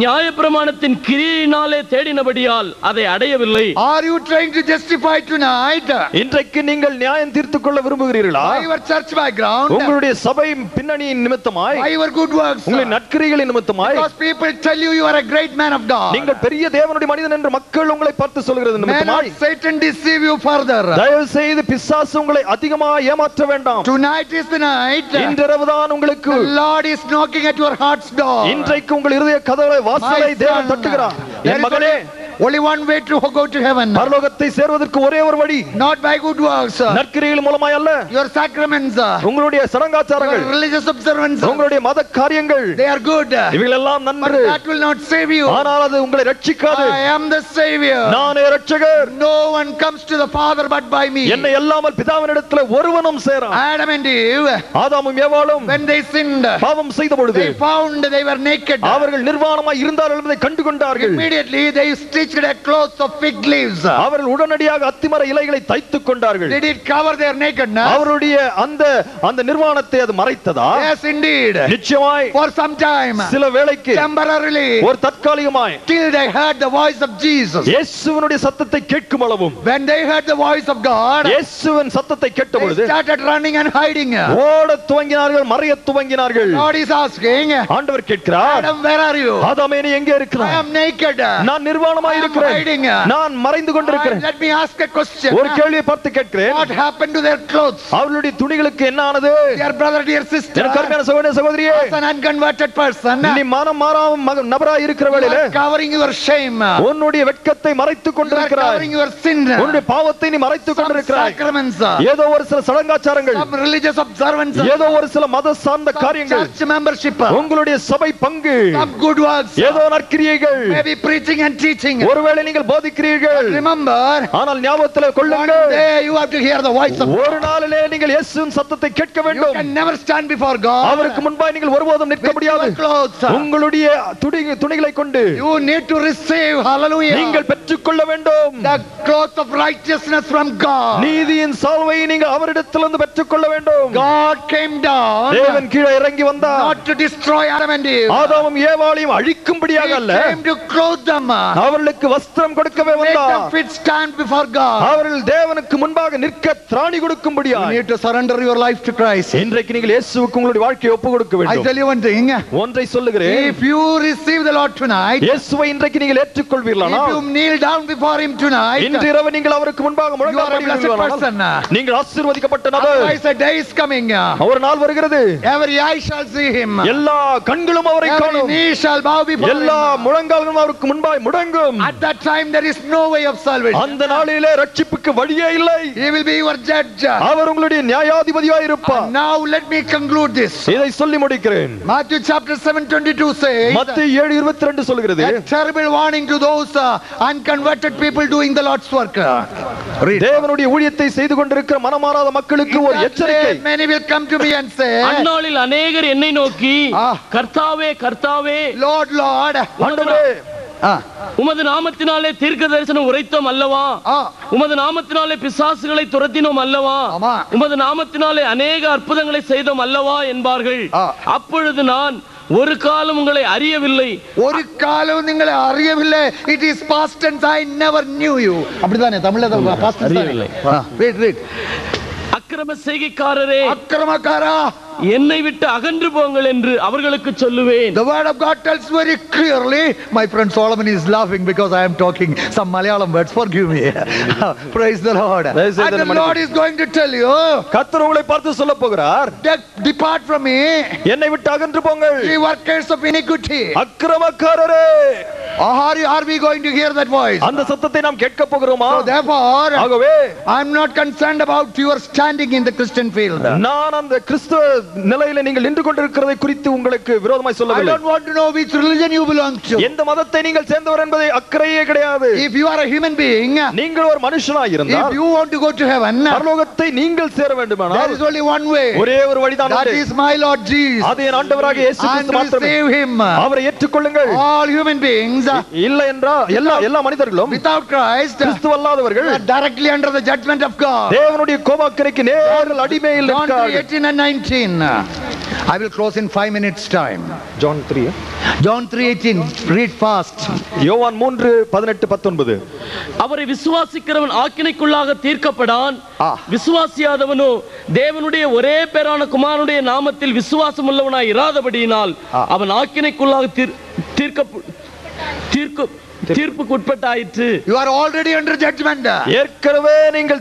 நியாயப்பிரமாணத்தின் கிரியையினாலே தேடினபடியால் அதை அடையவில்லை. Are you trying to justify tonight? இன்றைக்கு நீங்கள் நியாயம் தீர்த்துக் கொள்ள விரும்புகிறீர்களா? By your church background, உங்களுடைய சபை பின்னணியின் நிமித்தமாய், by your good works, உங்களுடைய நற்கிரியைகளின் நிமித்தமாய், because people tell you you are a great man of God, நீங்கள் பெரிய தேவனுடைய மனிதன் என்று மக்கள் உங்களை பார்த்து சொல்கிறது நிமித்தமாய், may not Satan deceive you further. தயவு செய்து பிசாசு உங்களை அதிகமாக ஏமாற்ற வேண்டாம். Tonight is the night. இன்றிரவுதான் உங்களுக்கு the Lord is knocking at your heart's door. இன்றைக்கு உங்கள் இருதய கதவை வாசலை தேவன் தட்டுகிறார். என் மகனே, only one way to go to heaven. பரலோகத்தை சேர்வதற்கு ஒரே ஒரு வழி, not by good works, நற்கிரியைகள் மூலமாய் அல்ல, your sacraments, உங்களுடைய சடங்காச்சாரங்கள், your religious observances, உங்களுடைய மத காரியங்கள், they are good, இவைகள் எல்லாம் நன்று, but that will not save you. ஆனால் அது உங்களை ரட்சிக்காது. I am the savior, நானே ரட்சகர், no one comes to the Father but by me. என்னை அல்லாமல் பிதாவினிடத்தில் ஒருவனும் சேரான். Adam and Eve, ஆதாமும் ஏவாளும் when they sinned, பாவம் செய்த பொழுது, they found they were naked. அவர்கள் நிர்வாணமாய் இருந்தார்கள் என்பதை கண்டுகொண்டார்கள். Immediately they stitched a cloth of fig leaves. அவர்கள் உடனடியாக அத்திமர இலைகளை தைத்துக் கொண்டார்கள். Did it cover their nakedness? அவருடைய அந்த நிர்வாணத்தை அது மறைத்ததா? Yes, indeed. நிச்சயமாய். For some time, சில வேளைக்கு, temporarily, ஒரு தற்காலிகமாய், till they heard the voice of Jesus. இயேசுவினுடைய சத்தத்தை கேட்கும் அளவும், when they heard the voice of God, இயேசுவின் சத்தத்தை கேட்ட பொழுது, they started running and hiding. ஓடத் துவங்கினார்கள், மறையத் துவங்கினார்கள். God is asking, ஆண்டவர் கேட்கிறார், Adam, where are you? ஆதாமே, நீ எங்கே இருக்கிறாய்? I am naked. நான் நிர்வாணமாய் இருக்கிறேன், நான் மறைந்து கொண்டிருக்கிறேன். Let me ask a question. ஒரு கேள்வியை பார்த்து கேட்கிறேன். What happened to their clothes? அவர்களுடைய துணிகளுக்கு என்ன ஆனது? Dear brother, dear sister, என் கருமையான சகோதரனே, சகோதரியே, as an unconverted person, நீ மனம் மாறாம நபராய் இருக்கிற வேளையிலே, covering your shame, உன்னுடைய வெட்கத்தை மறைத்துக் கொண்டிருக்கிறாய், covering your sin, உன்னுடைய பாவத்தை நீ மறைத்துக் கொண்டிருக்கிறாய். Sacraments, ஏதோ ஒரு சில சடங்காச்சாரங்கள், some religious observances, ஏதோ ஒரு சில மத சார்ந்த காரியங்கள், church membership, உங்களுடைய சபை பங்கு, some good works, ஏதோ நற்கிரியைகள், maybe preaching and teaching. ஒருவேளை நீங்கள் போதிக்கிறீர்கள், remember, ஆனால் ஞாபகத்தில் கொள்ளுங்கள், one day you have to hear the voice of God. ஒரு நாளிலே நீங்கள் இயேசுவின் சத்தத்தை கேட்க வேண்டும். You can never stand before God. அவருக்கு முன்பாய் நீங்கள் ஒருபோதும் நிற்க முடியாது. உங்களுடைய துணிகளை கொண்டு you need to receive, hallelujah, நீங்கள் பெற்றுக்கொள்ள வேண்டும், the cloth of righteousness from God. நீதியின் சால்வையை நீங்கள் அவரிடத்திலிருந்து பெற்றுக்கொள்ள வேண்டும். God came down, தேவன் கீழே இறங்கி வந்தார், not to destroy Adam and Eve. ஆதாமும் ஏவாளையும் அழிக்கும்படியாக அல்ல, He came to clothe them, அவர்களுக்கு வஸ்திரம் கொடுக்கவே make வந்தார். them fit stand before God. அவர்கள் தேவனுக்கு முன்பாக நிற்க திராணி கொடுக்கும்படியாக. You need to surrender your life to Christ. இன்றைக்கு நீங்கள் இயேசுவுக்கு உங்களுடைய வாழ்க்கையை ஒப்புக் கொடுக்க I வேண்டும். tell you one thing, ஒன்றை சொல்லுகிறேன், if you receive the Lord tonight, இயேசுவை இன்றைக்கு நீங்கள் ஏற்றுக்கொள்வீர்களா, if you kneel down before him tonight, இன்று இரவு நீங்கள் அவருக்கு முன்பாக you are a blessed person. நீங்கள் ஆசீர்வதிக்கப்பட்ட நபர். Otherwise a day is coming, ஒரு நாள் வருகிறது, every eye shall see him, எல்லா கண்களும் அவரை every காணும், knee shall bow before எல்லா him. முழங்கால்களும் அவருக்கு முன்பாய் முடங்கும். At that time there is no way of salvation. அந்த நாளிலே ரட்சிப்புக்கு வழியே இல்லை. He will be your judge. அவர் உங்களுடைய நியாயாதிபதியாய் இருப்பார். Now let me conclude this. இதை சொல்லி முடிக்கிறேன். Matthew chapter 7:22 says, மத்தேயு 7:22 சொல்கிறது, a terrible warning to those unconverted people doing the Lord's work. தேவனுடைய ஊழியத்தை செய்து கொண்டிருக்கிற மனமாறாத மக்களுக்கு ஒரு எச்சரிக்கை. Many will come to me and say, அந்நாளில் அநேகர் என்னை நோக்கி, கர்த்தாவே கர்த்தாவே, Lord Lord, ஆண்டவரே, உமது நாமத்தினாலே தீர்க்க தரிசனம் உரைத்தோம் அல்லவா, உமது நாமத்தினாலே பிசாசுகளை துரத்தினோம் அல்லவா, உமது நாமத்தினாலே அநேக அற்புதங்களை செய்தோம் அல்லவா என்பார்கள். அப்பொழுது நான், ஒரு காலம் உங்களை அறியவில்லை. ஒரு காலம் உங்களை அறியவில்லை. It is past tense. I never knew you. அப்படிதானே தமிழ்ல past tense அறியவில்லை. read. அக்கிரம செய்கைக்காரரே, அக்கிரமக்காரா, என்னை விட்டு அகன்று போங்கள் என்று அவர்களுக்கு சொல்லுவேன். The word of God tells very clearly. My friend Solomon is laughing because I am talking some Malayalam words. Forgive me. Praise the Lord. And the Lord is going to tell you, கர்த்தர் உங்களை பார்த்து சொல்ல போகிறார், depart from me, என்னை விட்டு அகன்று போங்கள், ye workers of iniquity. அக்கிரமக்காரரே. Are we going to hear that voice? அந்த சத்தத்தை நாம் கேட்க போகிறோமா? So therefore, ஆகவே I am not concerned about your standing in the Christian field. நான் அந்த கிறிஸ்துவ நிலையில நீங்கள் நின்று கொண்டிருக்கிறதை குறித்து உங்களுக்கு விரோதமாய் சொல்லவில்லை. I don't want to know which religion you belong to. எந்த மதத்தை நீங்கள் சேர்ந்தவர் என்பதை அக்கறையே கிடையாது. If you are a human being, நீங்கள் ஒரு மனுஷனாய் இருந்தால், if you want to go to heaven, பரலோகத்தை நீங்கள் சேர வேண்டுமானால், there is only one way. ஒரே ஒரு வழிதான் உண்டு. That is my Lord Jesus. அது என் ஆண்டவராகிய இயேசு கிறிஸ்து மாத்திரமே. Receive him. அவரை ஏற்றுக்கொள்ளுங்கள். All human beings, இல்ல என்றால் எல்லா மனிதர்களும் without Christ, கிறிஸ்து அல்லாதவர்கள் are directly under the judgment of God. தேவனுடைய கோபாக்கினைக்கு நேரில் அடிமையில் John இருக்கிறார்கள். 3:18 and 19. I will close in 5 minutes time. John 3. John 3:18. Read fast. யோவான் 3:18-19. அவரை விசுவாசிக்கிறவன் ஆக்கினைக்குள்ளாக தீர்க்கப்படான். விசுவாசியாதவனோ தேவனுடைய ஒரே பேரான குமாரனுடைய நாமத்தில் விசுவாசம் உள்ளவனாய் இராதபடியினால் அவன் ஆக்கினைக்குள்ளாக தீர்ப்புக்கு உட்பட்டாயிற்று. You are already under judgment. ஏற்கனவே நீங்கள்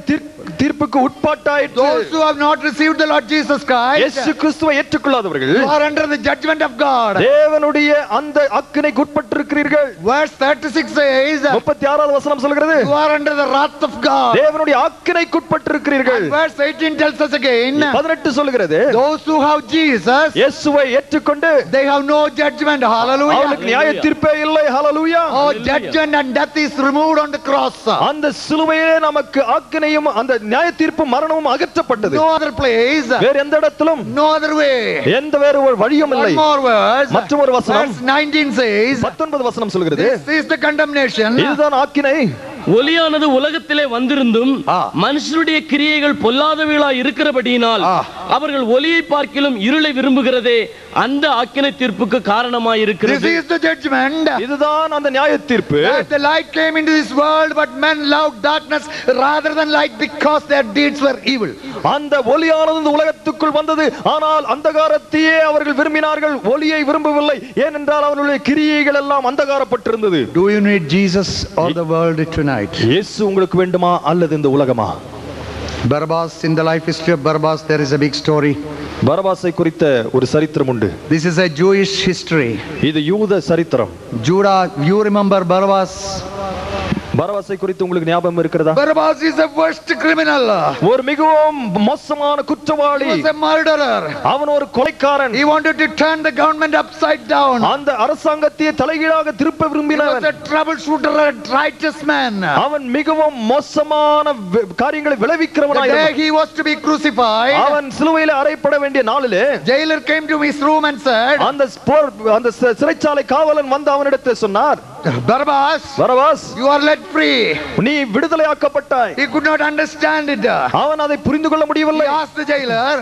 தீர்ப்புக்கு உட்பட்டாயிற்று. Those who have not received the Lord Jesus Christ, இயேசு கிறிஸ்துவை ஏற்றுக்கொள்ளாதவர்கள், you are under the judgment of God. தேவனுடைய அந்த அக்கினைக்கு உட்பட்டிருக்கிறீர்கள். Verse 36 says, 36வது வசனம் சொல்கிறது, you are under the wrath of God. தேவனுடைய அக்கினைக்கு உட்பட்டிருக்கிறீர்கள். Verse 18 tells us again, 18 சொல்கிறது, those who have Jesus, இயேசுவை ஏற்றுக்கொண்டு, they have no judgment. Hallelujah. அவர்களுக்கு நியாய தீர்ப்பே இல்லை. ஹalleluya. Oh, judgment and death is removed on the cross. அந்த சிலுவையிலே நமக்கு அக்கினையும் அந்த நியாய தீர்ப்பு மரணமும் அகற்றப்பட்டது. No other place, வேற எந்த இடத்திலும், no other way, எந்த வேறு ஒரு வழியும் இல்லை. One more verse. மற்றொரு வசனம், Verse 19 says, 19 வசனம் சொல்கிறது, this is the condemnation. இதுதான் ஆக்கினை. ஒலியானது உலகத்திலே வந்திருந்தும் மனுஷருடைய கிரியைகள் பொல்லாதவைகளாய் இருக்கிறபடியினால் அவர்கள் ஒலியை பார்க்கிலும் இருளை விரும்புகிறதே அந்த ஆக்கினை தீர்ப்புக்கு காரணமாய் இருக்கிறது. This is the judgment. இதுதான் அந்த நியாய தீர்ப்பு. The light came into this world, but men loved darkness rather than light because their deeds were evil. அந்த ஒளியானது இந்த உலகத்துக்குள் வந்தது, ஆனால் அந்தகாரத்தையே அவர்கள் விரும்பினார்கள், ஒளியை விரும்பவில்லை. ஏனென்றால் அவர்களுடைய கிரியைகள் எல்லாம் அந்தகாரப்பட்டிருந்தது. Do you need Jesus or the world tonight? இயேசு உங்களுக்கு வேண்டுமா அல்லது இந்த உலகமா? Barabbas, in the life history of Barabbas there is a big story. பரபாசை குறித்த ஒரு சரித்திரம் உண்டு. This is a Jewish history. இது யூத சரித்திரம். Judah, you remember Barabbas? பரபாசை குறித்து உங்களுக்கு ஞாபகம் இருக்கிறதா? Barabbas is the worst criminal. ஒரு மிகவும் மோசமான குற்றவாளி. He was a murderer. அவன் ஒரு கொலைக்காரன். He wanted to turn the government upside down. அந்த அரசாங்கத்தை தலைகீழாக திருப்ப விரும்பினவன். He was a troubleshooter, a righteous man. அவன் மிகவும் மோசமான காரியங்களை விளைவிக்கிறவனாய் The day இருந்தான். he was to be crucified, அவன் சிலுவையில் அறையப்பட வேண்டிய நாளிலே jailer came to his room and said, அந்த சிறைச்சாலை காவலன் வந்து அவனிடத்தில் சொன்னார், Barabbas, you are let free. நீ விடுதலையாக்கப்பட்டாய். He could not understand it. அவன் அதை புரிந்து கொள்ள முடியவில்லை. He asked the jailer,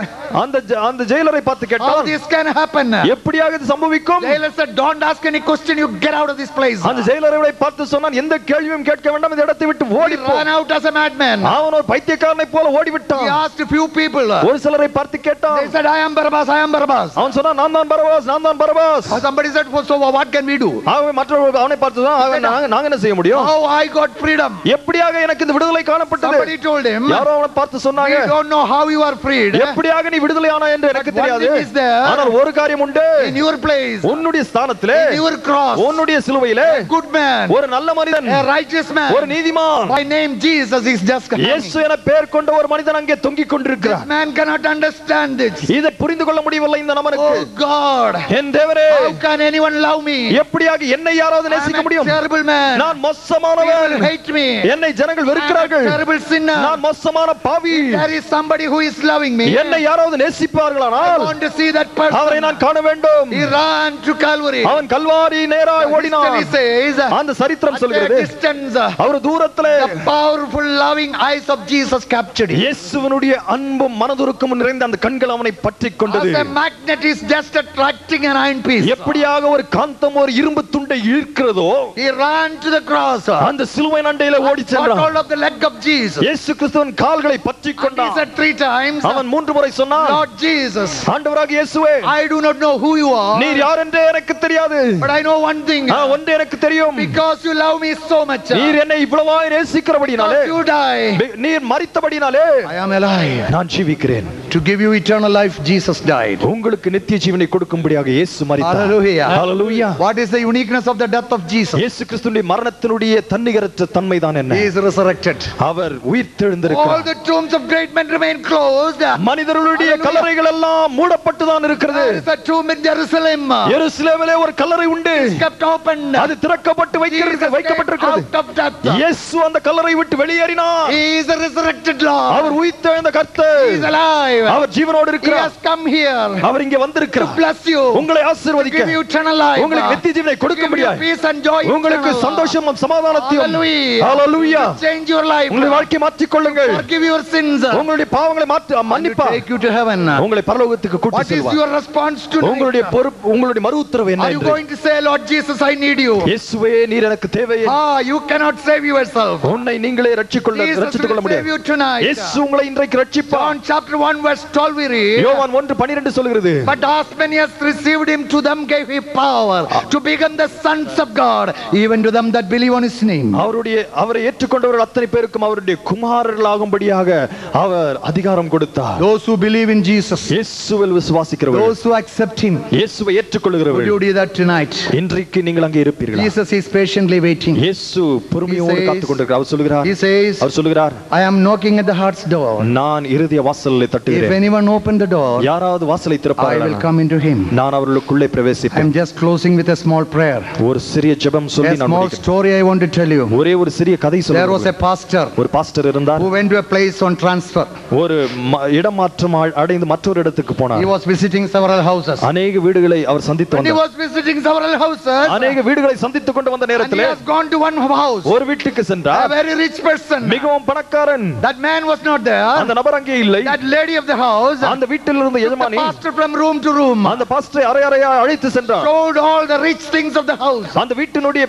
அந்த ஜெயிலரை பார்த்து how கேட்டான், this can happen? எப்படியாக இது சம்பவிக்கும்? Jailer said, don't ask any question, you get out of this place. அந்த ஜெயிலரை பார்த்து சொன்னான், எந்த கேள்வியும் கேட்க வேண்டாம், இந்த இடத்தை விட்டு ஓடி போ. He ran out as a madman. அவன் ஒரு பைத்தியக்காரனை போல ஓடிவிட்டான். He asked a few people. ஒரு சிலரை பார்த்து கேட்டான். They said, I am Barabbas, I am Barabbas. அவன் சொன்னான், நான் தான் பரபாஸ், நான் தான் Parabas. Somebody said, so what can we do? அவன் மற்றவர்கள் அவனை பார்த்து தான், நாங்க என்ன செய்ய முடியும்? How I got freedom? எப்படியாக எனக்கு இந்த விடுதலை காணப்பட்டது? Somebody told him, யாரோ அவனை பார்த்து சொன்னாங்க, we don't know how you are freed. எப்படியாக நீ விடுதலையானாய் என்று எனக்கு தெரியாது. One thing is there. ஆனால் ஒரு காரியம் உண்டு. In your place, உன்னுடைய ஸ்தானத்திலே, in your cross, உன்னுடைய சிலுவையிலே a good man, ஒரு நல்ல மனிதன், a righteous man, ஒரு நீதிமான், by name Jesus is just coming. இயேசு என பெயர் கொண்ட ஒரு மனிதன் அங்கே தொங்கிக் This கொண்டிருக்கிறார். man cannot understand it. இதை புரிந்து கொள்ள முடியவில்லை இந்த நமக்கு. Oh God, என் தேவரே, how can anyone love me? எப்படியாக என்னை யாராவது I am நேசிக்க முடியும்? terrible man. நான் மோசமானவன். People hate me. என்னை ஜனங்கள் வெறுக்கிறார்கள். Terrible sinner. நான் மோசமான பாவி. There is somebody who is loving me. என்னை யாராவது நேசிப்பார்களானால் I want to see that person. அவரை நான் காண வேண்டும். He ran to Calvary. அவன் கல்வாரி நேராய் ஓடினான். He says, அந்த சரித்திரம் சொல்கிறது, distance, அவர் தூரத்திலே the powerful loving eyes of Jesus captured him. இயேசுவினுடைய அன்பும் மனதுருக்கமும் நிறைந்த அந்த கண்கள் அவனை பற்றிக் கொண்டது. As a magnet is just attracting an iron piece. எப்படியாக ஒரு காந்தம் ஒரு இரும்பு துண்டை இழுக்கிறதோ, He ran to the cross. அந்த சிலுவை அண்டையிலே ஓடி Got சென்றான். hold of the leg of Jesus. இயேசு கிறிஸ்துவின் கால்களை பற்றிக் And he கொண்டான். said 3 times, அவன் 3 முறை சொன்னான், Lord Jesus, ஆண்டவராக இயேசுவே, I do not know who you are, நீர் யார் என்றே எனக்கு தெரியாது. but I know one thing. ஒன்று எனக்கு தெரியும், Because you love me so much, நீர் என்னை இவ்வளவாய் நேசிக்கிறபடினாலே, because you die, நீர் மரித்தபடினாலே I am alive. நான் ஜீவிக்கிறேன். To give you eternal life, Jesus died. உங்களுக்கு நித்திய ஜீவனை கொடுக்கும்படியாக இயேசு மரித்தார். Hallelujah. Hallelujah. What is the uniqueness of the death of Jesus? இயேசு கிறிஸ்துவின் மரணத்தினுடைய தன்னிகரற்ற தன்மை தான் என்ன? He is resurrected. Our All உயிர்த்தெழுந்திருக்கிறார். the tombs of great men remain closed. மனிதர்களுடைய கல்லறைகள் எல்லாம் மூடப்பட்டு தான் இருக்கிறது. There is a tomb in Jerusalem. எருசலேமிலே ஒரு கல்லறை உண்டு. It's kept open. அது திறக்கப்பட்டு வைக்கப்பட்டிருக்கிறது. Out of death. இயேசு அந்த கல்லறை விட்டு வெளியேறினார். He is a resurrected Lord. அவர் உயிர்த்தெழுந்த கர்த்தர். He is alive. அவர் ஜீவனோடு He இருக்கிறார். has come here அவர் இங்கே to வந்திருக்கிறார். bless you, உங்களை to ஆசீர்வதிக்க, give you eternal life, உங்களுக்கு நித்திய ஜீவனை to give you கொடுக்கும்படியாக, peace and joy, உங்களுக்கு eternal. சந்தோஷமும் சமாதானத்தையும், Hallelujah. Hallelujah, Change your life. உங்களுடைய வாழ்க்கையை மாற்றிக் கொள்ளுங்கள். Forgive your sins. உங்களுடைய பாவங்களை மாற்ற And மன்னிப்பா take you to heaven. உங்களை பரலோகத்துக்கு கூட்டி What is செல்வார். your response tonight? உங்களுடைய பொறுப்பு, உங்களுடைய மறு உத்தரவு என்ன Are you என்று? going to say, Lord Jesus, I need you? இயேசுவே நீர் எனக்கு தேவை. You cannot save yourself. உன்னை நீங்களே ரட்சித்துக் கொள்ள Jesus will முடியாது. save you tonight. இயேசு உங்களை இன்றைக்கு ரட்சிப்பார். John chapter 1 verse 12 we read, யோவான் 1:12 சொல்கிறது, but as many as received him, to them gave he power to become the sons of God, even to them that believe on his name. அவரை ஏற்றுக்கொண்டவர்கள் அத்தனை பேருக்கும் அவருடைய குமாரர்களாகும்படியாக அவர் அதிகாரம் கொடுத்தார். Those who believe in Jesus, இயேசுவில் விசுவாசிக்கிறவர்கள், those who accept him, இயேசுவை will ஏற்றுக்கொள்கிறவர்கள், you do that tonight? இன்றைக்கு நீங்கள் அங்கே இருப்பீர்களா? Jesus is patiently waiting. இயேசு பொறுமையோடு He says- காத்துக் கொண்டிருக்கிறார். அவர் சொல்கிறார், He says, அவர் சொல்கிறார், I am knocking at the heart's door. நான் இருதய வாசலை If தட்டுகிறேன். anyone open the door, யாராவது வாசலை I திறப்பார்களா? will come into him. நான் அவர்களுக்குள்ளே I பிரவேசிப்பேன். am just closing with a small prayer. ஒரு சிறிய ஜெபம் A சொல்லி நான் small முடிக்கிறேன். story I want to tell you. ஒரே ஒரு சிறிய கதை There was a சொல்லுகிறேன். pastor ஒரு பாஸ்டர் இருந்தார். who went to a place on transfer. ஒரு இடமாற்றம் அடைந்து மற்றொரு இடத்துக்கு He போனார். was visiting several houses. அநேக வீடுகளை அவர் சந்தித்து When he வந்தார். was visiting several houses, அநேக வீடுகளை சந்தித்துக் கொண்டு வந்த and he நேரத்திலே has gone to one house, ஒரு வீட்டுக்கு a சென்றார். very rich person. மிகவும் பணக்காரன். That man was not there. அந்த நபர் அங்கே இல்லை. That lady of the house அந்த வீட்டில் இருந்த took the எஜமானி pastor from room to room, அந்த பாஸ்டரை அறை அறையா அழைத்து சென்றார். showed all the rich things of the house. அந்த வீட்டினுடைய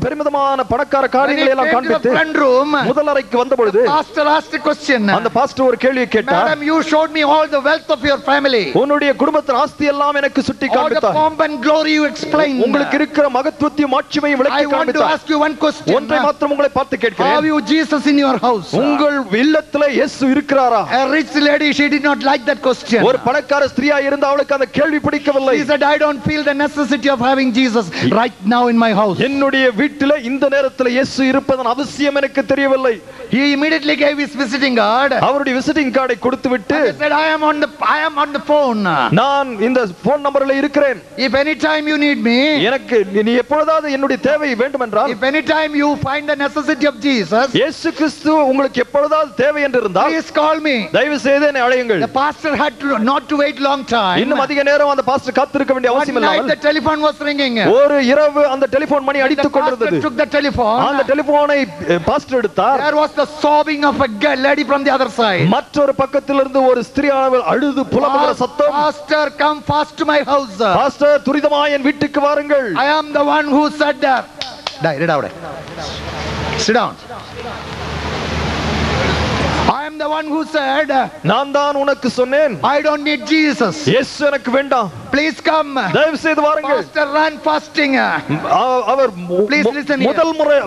பெருமிதமான பணக்கார When he காரியங்களை எல்லாம் came to the காண்பித்து front room, முதல் அறைக்கு வந்த பொழுது pastor asked a question. அந்த பாஸ்டர் ஒரு கேள்வியை கேட்டார். Madam, you showed me all the wealth of your family, உன்னுடைய குடும்பத்தின் ஆஸ்தி எல்லாம் எனக்கு சுட்டி all the காண்பித்தார். pomp and glory you explained. உங்களுக்கு இருக்கிற மகத்துவத்தையும் ஆட்சிமையும் I விளக்கி want to காண்பித்தார். ask you one question. ஒன்றை மாத்திரம் உங்களை பார்த்து Have கேட்கிறேன். you Jesus in your house? உங்கள் இல்லத்திலே இயேசு இருக்கிறாரா? A rich lady, she did not like that question. ஒரு பணக்கார ஸ்திரியா இருந்த அவளுக்கு அந்த கேள்வி பிடிக்கவில்லை. She said, I don't feel the necessity of having Jesus right now in my house. என்னுடைய வீட்டிலே இந்த நேரத்தில் இயேசு இருப்பதன் அவசியம் எனக்கு தெரியவில்லை. He immediately gave his visiting card. அவருடைய விசிட்டிங் கார்டை கொடுத்துவிட்டு He said, I am on the phone. நான் இந்த போன் நம்பர்ல இருக்கிறேன். If any time you need me, எனக்கு நீ எப்பொழுதாவது என்னுடைய தேவை வேண்டும் என்றால், if any time you find the necessity of Jesus, இயேசு கிறிஸ்து உங்களுக்கு எப்பொழுதாவது தேவை என்று இருந்தால் please call me. தயவு செய்து என்னை அழையுங்கள். The pastor had not to wait long time. இன்னும் அதிக நேரம் அந்த பாஸ்டர் காத்திருக்க வேண்டிய One அவசியம் night இல்லாமல் the telephone was ringing. ஒரு இரவு அந்த டெலிபோன் மணி The அடித்துக் pastor கொண்டிருந்தது. took the telephone. அந்த டெலிபோனை பாஸ்டர் எடுத்தார். There was the sobbing of a lady from the other side. மற்றொரு பக்கத்திலிருந்து ஒரு ஸ்திரீயானவள் அழுது புலம்புகிற சத்தம். Pastor, come fast to my house. Faster துரிதமாய் என் வீட்டுக்கு வாருங்கள். I am the one who said that. Sit down. I am the one who said, நான் தான் உனக்கு சொன்னேன், I don't need Jesus. இயேசு எனக்கு வேண்டாம், Please come. தயவு செய்து வாருங்கள். Pastor ran fasting. Our Please listen here. முதல் முறை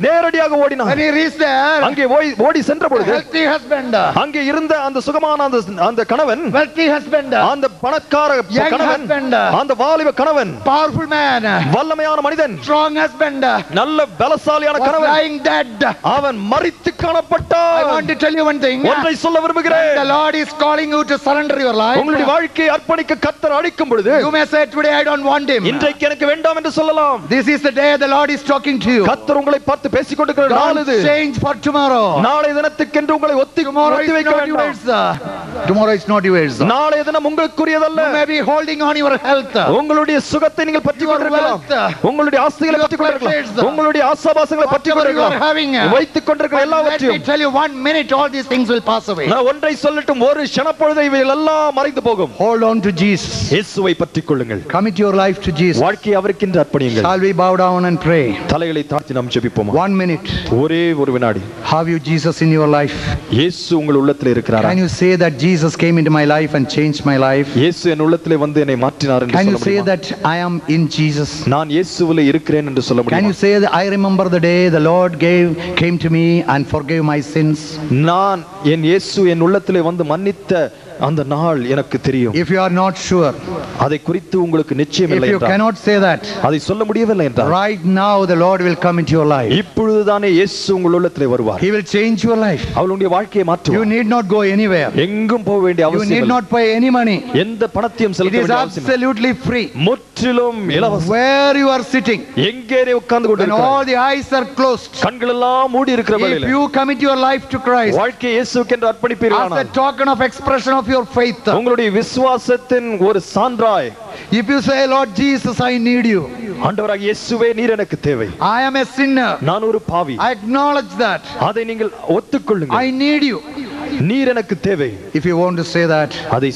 நேரடியாக When ஓடினார். he reached there, அங்கே ஓடி சென்ற a பொழுது healthy husband, அங்கே இருந்த அந்த சுகமான அந்த கணவன், wealthy husband, அந்த பணக்கார young கணவன், husband, அந்த வாலிப கணவன், powerful man, வல்லமையான மனிதன், strong husband, நல்ல பலசாலியான was கணவன், lying dead. அவன் மரித்து I காணப்பட்டான். want to tell you one thing. ஒன்றை சொல்ல விரும்புகிறேன். The Lord is calling you to surrender your life. உங்களுடைய வாழ்க்கையை அர்ப்பணிக்க கர்த்தர் அழைக்கும் பொழுது பொழுது you may say today I don't want him. இன்றைக்கு எனக்கு வேண்டாம் என்று சொல்லலாம். This is the day the Lord is talking to you. கர்த்தர் உங்களை பார்த்து பேசிக் கொண்டிருக்கிற நாள் இது. Don't change for tomorrow. நாளை தினத்துக்கென்று உங்களை ஒத்தி வைக்க வேண்டாம். Tomorrow is not yours. நாளை தினம் உங்களுக்குரியதல்ல. You may be holding on your health. உங்களுடைய சுகத்தை நீங்கள் பற்றிக் கொண்டிருக்கலாம். உங்களுடைய ஆஸ்திகளை பற்றிக் கொண்டிருக்கலாம். உங்களுடைய ஆசாபாசங்களை பற்றிக் கொண்டிருக்கலாம். வைத்துக் கொண்டிருக்கிற எல்லாவற்றையும். Let me tell you, 1 minute all these things will pass away. நான் ஒன்றை சொல்லட்டும், ஒரு க்ஷணப்பொழுது இவைகள் எல்லாம் மறைந்து போகும். Hold on to Jesus. இயேசுவை பற்றிக் கொள்ளுங்கள். Commit your life to Jesus. வாழ்க்கையை அவருக்கென்று அர்ப்பணியுங்கள். Shall we bow down and pray? தலைகளை தாழ்த்தி நாம் ஜெபிப்போமா? 1 minute. ஒரே ஒரு வினாடி. Have you Jesus in your life? இயேசு உங்கள் உள்ளத்தில் இருக்கிறாரா? Can you say that Jesus came into my life and changed my life? இயேசு என் உள்ளத்திலே வந்து என்னை மாற்றினார் என்று Can சொல்ல you say முடியுமா? that I am in Jesus? நான் இயேசுவிலே இருக்கிறேன் என்று சொல்ல Can முடியுமா? you say that I remember the day the Lord came to me and forgave my sins? நான் என் இயேசு என் உள்ளத்திலே வந்து மன்னித்த அந்த நாள் எனக்கு தெரியும். If you are not sure, அதை குறித்து உங்களுக்கு நிச்சயம் இல்லை if you என்றால், cannot say that, அதை சொல்ல முடியவில்லை என்றால், right now the Lord will come into your life. இப்பொழுதுதானே இயேசு உங்கள் உள்ளத்திலே வருவார். He will change your life. அவருடைய வாழ்க்கையை You மாற்றுவார். need not go anywhere. எங்கும் போக வேண்டிய You அவசியம் need இல்லை. not pay any money. எந்த பணத்தையும் It செலுத்த is வேண்டிய அவசியம் இல்லை. absolutely free. முற்றிலும் இலவசம். Where you are sitting, எங்கே உட்கார்ந்து when all கொண்டிருக்கிறாய், the eyes are closed, கண்கள் எல்லாம் மூடி இருக்கிற if வேளையிலே you commit your life to Christ வாழ்க்கையை இயேசுவுக்கு என்று as a அர்ப்பணிப்பீர்களானால், token of expression of your faith, உங்களுடைய விசுவாசத்தின் ஒரு சான்றாய், if you say, Lord Jesus, I need you, ஆண்டவராகிய இயேசுவே நீர் எனக்கு தேவை, I am a sinner, நான் ஒரு பாவி, I acknowledge that, அதை நீங்கள் ஒத்துக்கொள்ளுங்கள், I need you. நீர் எனக்கு தேவை, If you want to say that, அதை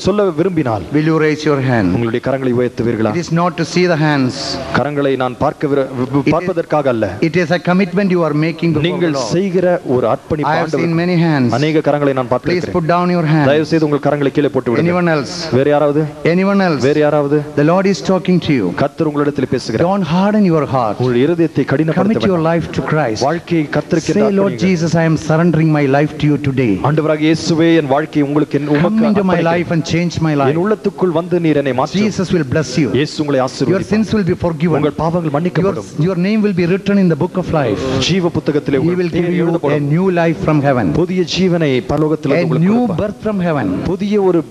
சொல்ல விரும்பினால் will you raise your hand? உங்களுடைய கரங்களை உயர்த்துவீர்களா? It is not to see the hands. கரங்களை நான் பார்ப்பதற்காக அல்ல, It is a commitment you are making before the நீங்கள் Lord. செய்கிற ஒரு அர்ப்பணிப்பு. I have seen ஆண்டவர் many hands. அநேக கரங்களை நான் Please பார்த்திருக்கிறேன். put down your hand. தயவு செய்து உங்கள் கரங்களை கீழே போட்டு விடுங்கள். Anyone else? வேற யாராவது? Anyone else? வேற யாராவது? The Lord is talking to you. கர்த்தர் உங்களிடத்தில் பேசுகிறார். Don't harden your heart. உங்கள் இருதயத்தை கடினப்படுத்த Commit your வேண்டாம். life to Christ. வாழ்க்கையை கர்த்தருக்கு Say, என்று Lord அர்ப்பணியுங்கள். Jesus, I am surrendering my life to you today. ஆண்டவராகிய இயேசுவே என் வாழ்க்கையை உங்களுக்கு Come into my life and change my life. என் உள்ளத்துக்குள் வந்து நீர் என்னை மாற்றும். Jesus will bless you. இயேசு உங்களை Your ஆசீர்வதிப்பார். sins will be forgiven. உங்கள் பாவங்கள் மன்னிக்கப்படும். Your name will be written in the book of life. ஜீவ புத்தகத்திலே He will உங்கள் give பெயர் you a எழுதப்படும். new life from heaven. புதிய ஜீவனை பரலோகத்தில் A உங்களுக்கு new கொடுப்பார். birth from heaven. புதிய ஒரு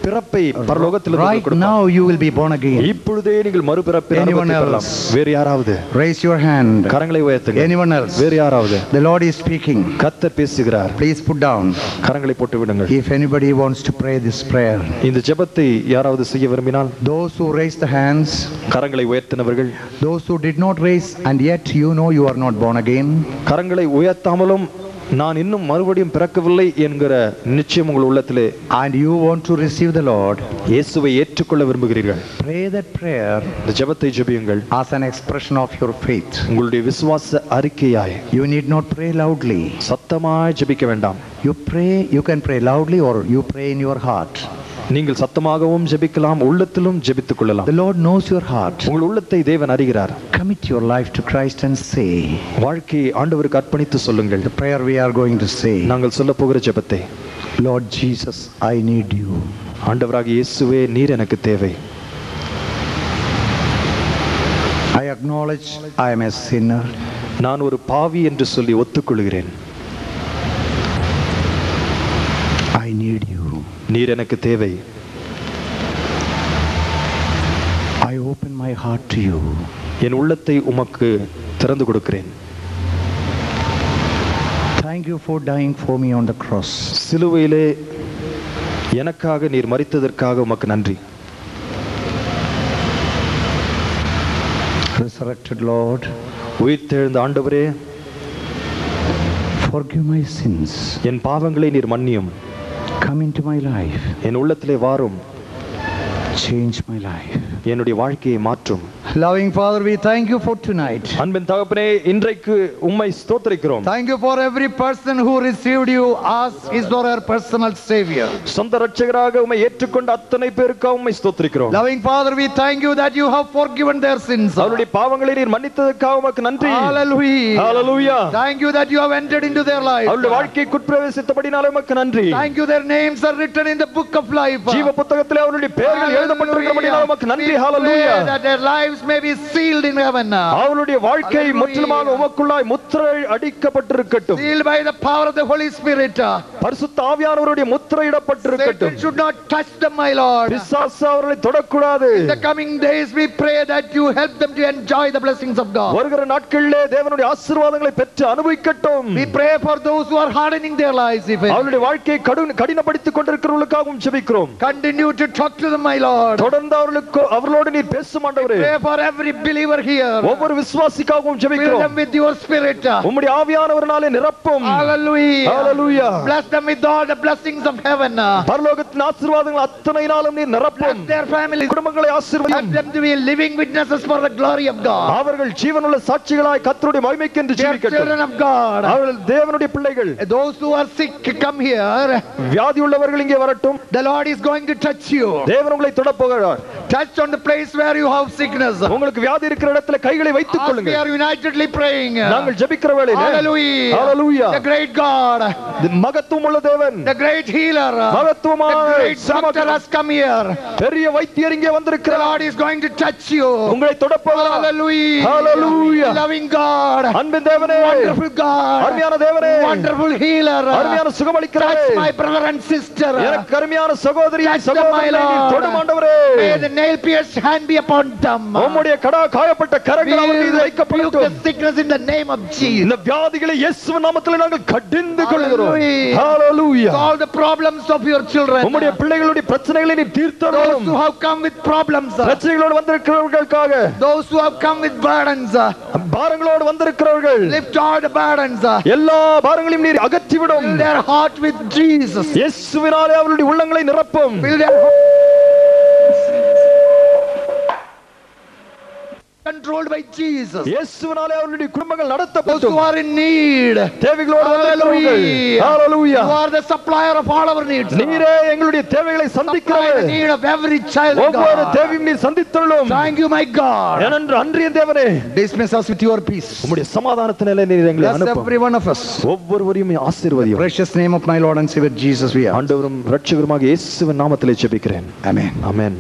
பிறப்பை பரலோகத்தில் Right உங்களுக்கு கொடுப்பார். now you will be born again. இப்பொழுதே நீங்கள் மறுபிறப்பின் Anyone அனுபவத்தை பெறலாம். else? வேறு யாராவது? Raise your hand. கரங்களை உயர்த்துங்க. Anyone else? வேறு யாராவது? The Lord is speaking. கர்த்தர் பேசுகிறார். Please put down. கரங்களை போட்டு விடுங்கள். If anybody wants to pray this prayer, இந்த ஜெபத்தை யாராவது செய்ய விரும்பினால், those who raise the hands, கரங்களை உயர்த்தினவர்கள், those who did not raise and yet you know you are not born again, கரங்களை உயர்த்தாமலும் நான் இன்னும் மறுபடியும் பிறக்கவில்லை என்கிற நிச்சயம் உங்கள் உள்ளத்திலே, and you want to receive the Lord, இயேசுவை ஏற்றுக்கொள்ள விரும்புகிறீர்கள், pray that prayer இந்த ஜெபத்தை ஜெபியுங்கள். as an expression of your faith. உங்களுடைய விசுவாச அறிக்கையாய். You need not pray loudly. சத்தமாய் ஜெபிக்க வேண்டாம். You can pray loudly or you pray in your heart. நீங்கள் சத்தமாகவும் ஜெபிக்கலாம், உள்ளத்திலும் ஜெபித்துக் கொள்ளலாம். The Lord knows your heart. உங்கள் உள்ளத்தை தேவன் அறிகிறார். Commit your life to Christ and say, வாழ்க்கையை ஆண்டவருக்கு அர்ப்பணித்து சொல்லுங்கள். the prayer we are going to say, நாங்கள் சொல்ல போகிற ஜெபத்தை, Lord Jesus, I need you. ஆண்டவராகிய இயேசுவே நீர் எனக்கு தேவை. I acknowledge I am a sinner. நான் ஒரு பாவி என்று சொல்லி ஒத்துக்கொள்கிறேன். I need you. நீர் எனக்கு தேவை. I open my heart to you. என் உள்ளத்தை உமக்கு திறந்து கொடுக்கிறேன். Thank you for dying for me on the cross. சிலுவையிலே எனக்காக நீர் மரித்ததற்காக உமக்கு நன்றி. Resurrected Lord, உயிர்த்தெழுந்த ஆண்டவரே, forgive my sins. என் பாவங்களை நீர் மன்னியும். Come into my life. என் உள்ளத்திலே வாரும். Change my life. என்னுடைய வாழ்க்கையை மாற்றும். Loving Father, we thank you for tonight. அன்பின் தகப்பனே, இன்றைக்கு உம்மை ஸ்தோத்திரிக்கிறோம். Thank you for every person who received you as his or her personal savior. சொந்த இரட்சகராக உம்மை ஏற்றுக்கொண்ட அத்தனை பேருக்காக உம்மை ஸ்தோத்திரிக்கிறோம். Loving Father, we thank you that you have forgiven their sins. அவருடைய பாவங்களை நீர் மன்னித்ததற்காக உமக்கு நன்றி. Hallelujah. Hallelujah. Thank you that you have entered into their life. அவருடைய வாழ்க்கைக்கு உட்பிரவேசித்தபடினாலே உமக்கு நன்றி. Thank you, their names are written in the book of life. ஜீவ புத்தகத்திலே அவருடைய பெயர்கள் எழுதப்பட்டிருக்கிறபடினாலே உமக்கு நன்றி. Hallelujah. That their lives lives may be sealed in heaven. அவருடைய வாழ்க்கை Hallelujah. முற்றிலுமாக உமக்குள்ளாய் முத்திரை அடிக்கப்பட்டிருக்கட்டும். Sealed by the power of the Holy Spirit. பரிசுத்த ஆவியானவருடைய முத்திரையிடப்பட்டிருக்கட்டும். Satan should not touch them, my Lord. பிசாசு அவர்களை தொடக்கூடாது. In the coming days we pray that you help them to enjoy the blessings of God. வருகிற நாட்களிலே தேவனுடைய ஆசீர்வாதங்களை பெற்று அனுபவிக்கட்டும். We pray for those who are hardening their lives. அவருடைய வாழ்க்கையை கடினப்படுத்திக் கொண்டிருக்கிறவர்களுக்காகவும் ஜெபிக்கிறோம். Continue to talk to them, my Lord. தொடர்ந்து அவர்களோடு நீர் பேசும் ஆண்டவரே. Pray for every believer here. ஒவ்வொரு விசுவாசிக்காகவும் Fill ஜெபிக்கிறோம். them with your spirit. உம்முடைய ஆவியானவரினாலே நிரப்பும். Hallelujah. Hallelujah. Bless them with all the blessings of heaven. பரலோகத்தின் ஆசீர்வாதங்கள் அத்தனையினாலும் நீர் நிரப்பும். Bless their families. குடும்பங்களை Help ஆசீர்வதியும். them to be living witnesses for the glory of God. அவர்கள் ஜீவனுள்ள சாட்சிகளாய் கர்த்தருடைய மகிமைக்கென்று Dear ஜீவிக்கட்டும். children of God. அவர்கள் தேவனுடைய பிள்ளைகள். Those who are sick, come here. வியாதி உள்ளவர்கள் இங்கே வரட்டும். The Lord is going to touch you. தேவன் உங்களை தொடப் போகிறார். Touch on the place where you have sickness. உங்களுக்கு வியாதி இருக்கிற இடத்துல கைகளை வைத்துக் As we கொள்ளுங்கள். are unitedly praying. நாங்கள் ஜெபிக்கிற வேளையிலே Hallelujah. Hallelujah. The great God. மகத்துவம் உள்ள தேவன். The great healer. The மகத்துவமான great doctor has come here. பெரிய வைத்தியர் இங்கே The வந்திருக்கிறார். Lord is going to touch you. உங்களை தொடப் போகிறார். Hallelujah. Hallelujah. Loving God. அன்பின் தேவனே. Wonderful God. அருமையான தேவனே. Wonderful healer. அருமையான சுகமளிக்கிறவரே. Touch my brother and sister. எனக்கு அருமையான சகோதரி Touch them, my சகோதரனை Lord. தொடும் ஆண்டவரே. May the nail pierced hand be upon them. உம்முடைய காயப்பட்ட கரங்கள் அவர் மீது We rebuke the வைக்கப்படட்டும். sickness in the name of Jesus. இந்த வியாதிகளை இயேசுவின் நாமத்திலே நாங்கள் கடிந்து கொள்கிறோம். Hallelujah. Hallelujah. All the problems of your children. உம்முடைய பிள்ளைகளுடைய பிரச்சனைகளை நீ Those தீர்த்தருளும். who have come with problems. பிரச்சனைகளோடு வந்திருக்கிறவர்களுக்காக, Those who have come with burdens. பாரங்களோடு வந்திருக்கிறவர்கள், Lift all the burdens. எல்லா பாரங்களையும் நீர் அகற்றிவிடும். Fill their heart with Jesus. இயேசுவினாலே அவருடைய உள்ளங்களை நிரப்பும். Fill their heart. Controlled by Jesus. இயேசுவினாலே அவருடைய குடும்பங்கள் Those who நடத்தப்படும். are in need. தேவைகளோடு வந்திருக்கிறவர்கள், Hallelujah. Hallelujah. You are the supplier of all our needs. நீரே எங்களுடைய தேவைகளை Supply the சந்திக்கிறவர். need of every child of ஒவ்வொரு God. தேவையும் நீர் சந்தித்தருளும். Thank you, my God. ஏனென்று அன்றிய தேவனே, Dismiss us with your peace. உம்முடைய சமாதானத்தினாலே நீர் எங்களை Bless அனுப்பும். every one of us. ஒவ்வொருவரையும் ஆசீர்வதியும். Precious name of my Lord and Savior Jesus we ask. ஆண்டவரும் இரட்சகருமாக இயேசுவின் நாமத்திலே ஜெபிக்கிறேன். Amen. ஆமென்.